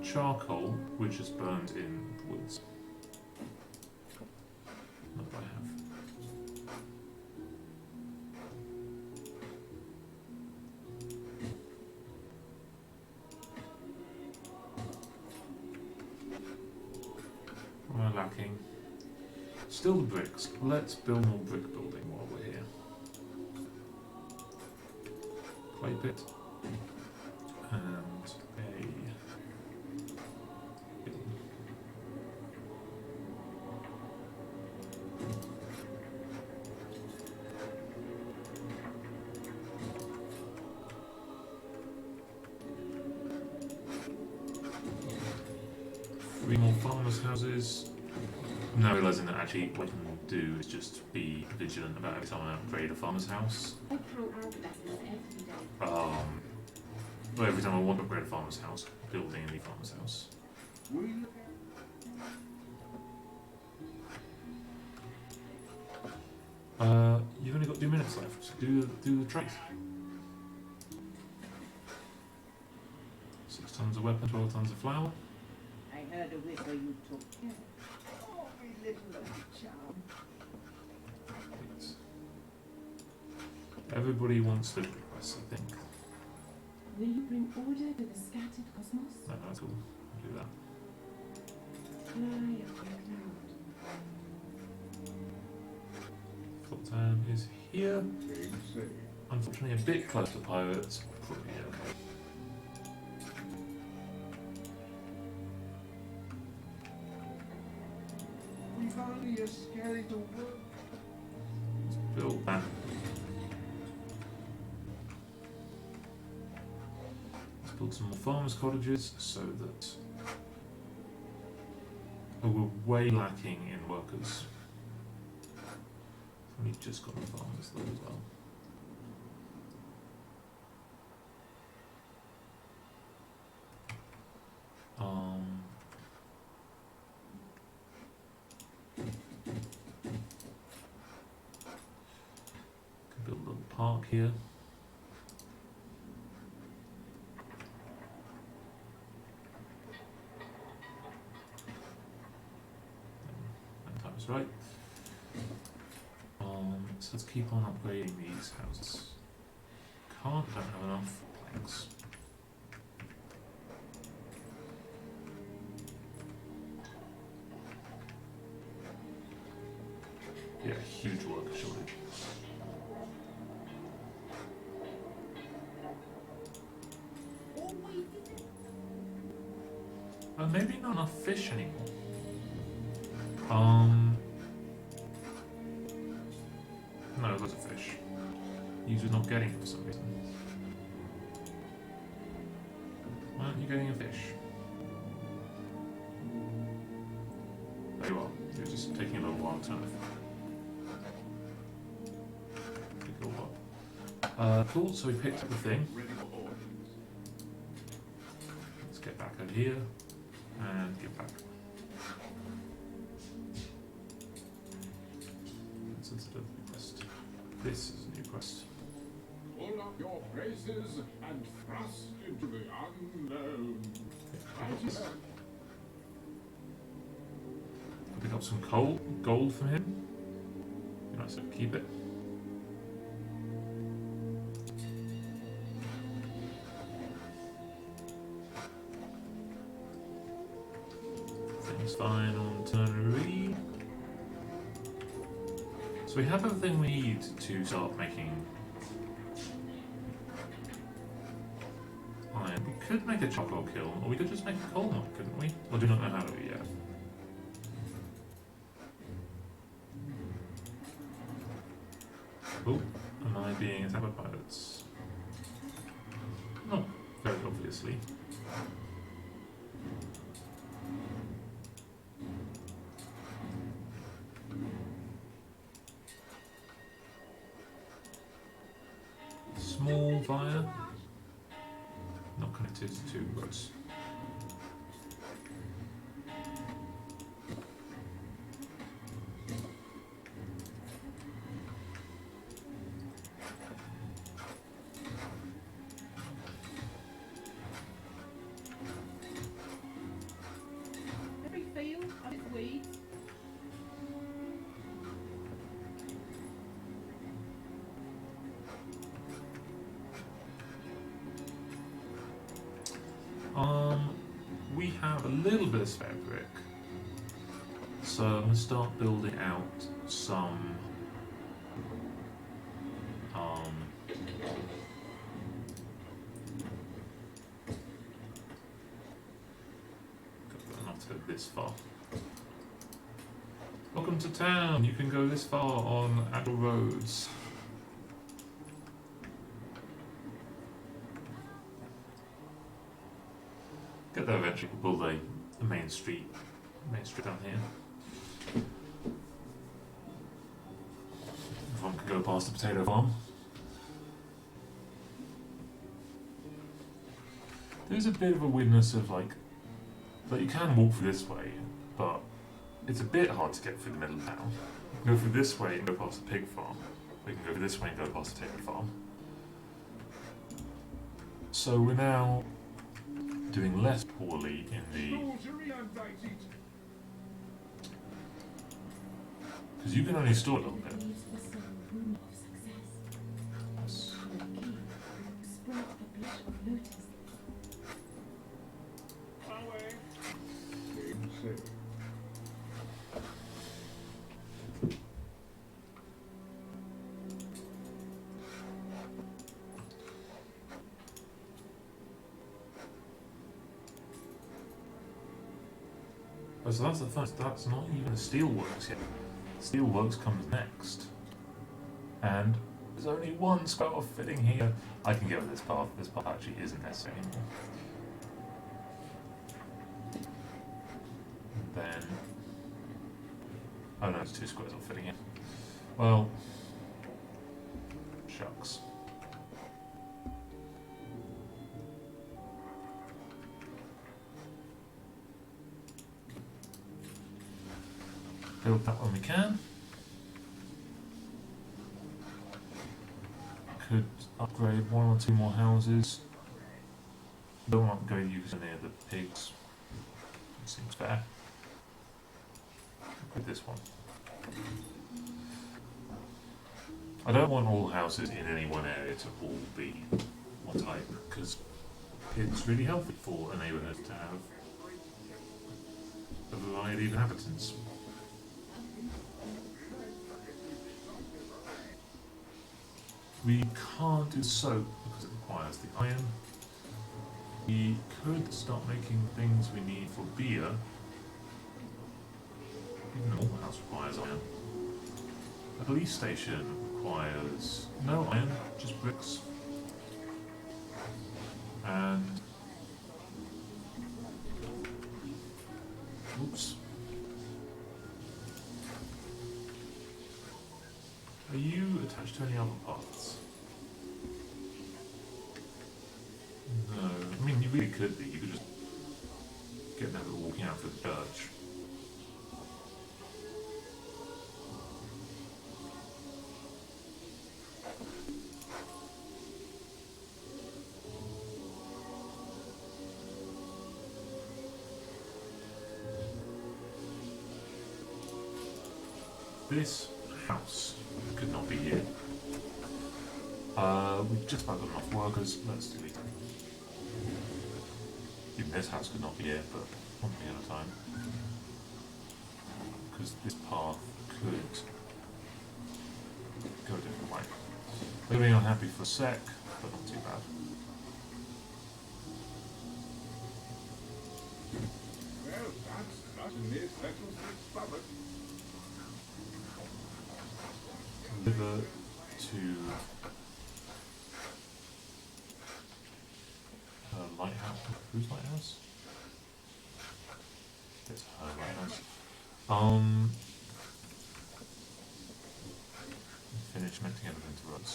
charcoal, which is burned in woods. Not that I have. What am I lacking? Still the bricks. Let's build more brick building while we're here. Clay pit. And a kiln. 3 more farmers' houses. Now realising that actually what I can do is just be vigilant about every time I upgrade a farmer's house. I count our blessings every day. Well, every time I want to upgrade a farmer's house, building a new farmer's house. We You've only got 2 minutes left. So do the trade. 6 tons of weapon, 12 tons of flour. I heard a whisper you took care of. Oh, my little charm. Everybody wants the request, I think. Will you bring order to the scattered cosmos? No, that's cool. I'll do that. Fly up the cloud. Fulton is here. say. Unfortunately, a bit close to pirates. Probably okay. We've only a scary to work. Build that. Let's build some more farmers' cottages so that we're way lacking in workers. We've just got the farmers there as well. Can build a little park here. That time's right. So let's keep on upgrading these houses. Don't have enough planks. Yeah, huge worker shortage. Maybe not enough fish anymore. No, loads of fish. You're not getting it for some reason. Why aren't you getting a fish? There you are. You're just taking a little while to pick it all up. Cool, so we picked up the thing. Let's get back out here and get back. Sensitive quest. This is a new quest. Pull up your braces and thrust into the unknown. Pick up some gold from him. Be nice to keep it. Things fine on ternary. So we have everything we need to start making iron. We could make a charcoal kiln, or we could just make a coal mine, couldn't we? Or do not know how to yet. Oh, am I being attacked by pirates? Not very obviously. Small fire, not connected to roads. Every field of its weeds. We have a little bit of spare brick, so I'm going to start building out some not to go this far. Welcome to town. You can go this far on actual roads. Get there eventually. We'll build a main street down here. Everyone can go past the potato farm. There's a bit of a weirdness of like But you can walk through this way, but it's a bit hard to get through the middle of town. You can go through this way and go past the pig farm. Or you can go this way and go past the tailor farm. So we're now doing less poorly in the... Because you can only store a little bit. Believes the sun room of success. And the key, spread the blush of lotus. Game safe. Oh, so that's the thing, that's not even the steelworks yet. Steelworks comes next. And there's only one square of fitting here. I can get with this path actually isn't necessary anymore. And then... Oh no, there's 2 squares of fitting here. Well... Shucks. Build that when we can. Could upgrade 1 or 2 more houses. Don't upgrade you because you're near the pigs. It seems fair. Upgrade this one. I don't want all houses in any one area to all be one type, because it's really healthy for a neighbourhood to have a variety of inhabitants. We can't do soap because it requires the iron. We could start making things we need for beer. Even though all house requires iron. A police station requires no iron, just bricks. And... Oops. Are you attached to any other parts? No. I mean, you really could be. You could just get them walking out for the church. This house could not be here. We've just about got enough workers. Let's delete them. Even this house could not be here, but one thing at a time. Because this path could go a different way. We're being unhappy for a sec, but not too bad. Well, that's not in this settles this stomach. Deliver to lighthouse. Whose lighthouse? It's her lighthouse. Finish connecting everything to roads.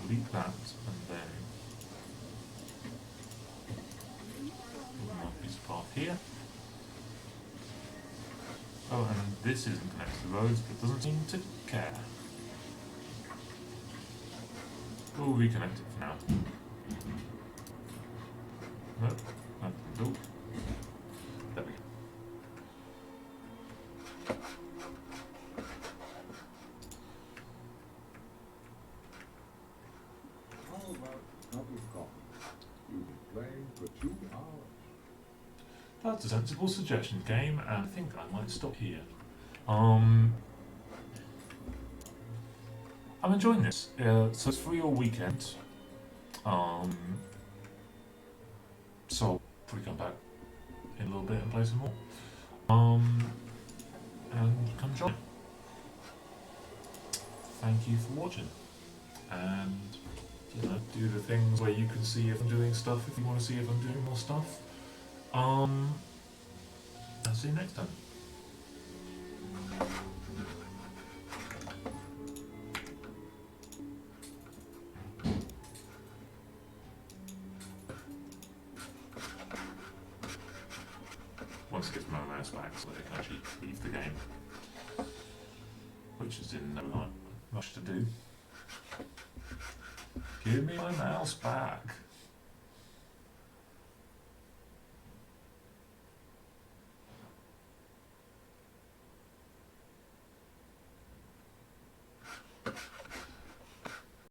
Delete that and then open up this path here. Oh, and this isn't connected to the roads, but doesn't seem to care. We'll reconnect it for now. Nope. Nope. There we go. How about a cup of coffee? You've been playing for 2 hours. That's a sensible suggestion, game, and I think I might stop here. I'm enjoying this. So it's for your weekend. So I'll probably come back in a little bit and play some more. And come join. Thank you for watching. And you know, do the things where you can see if I'm doing stuff if you want to see if I'm doing more stuff. I'll see you next time. wants to get my mouse back so they can actually leave the game. Which is in no much to do. Give me my mouse back.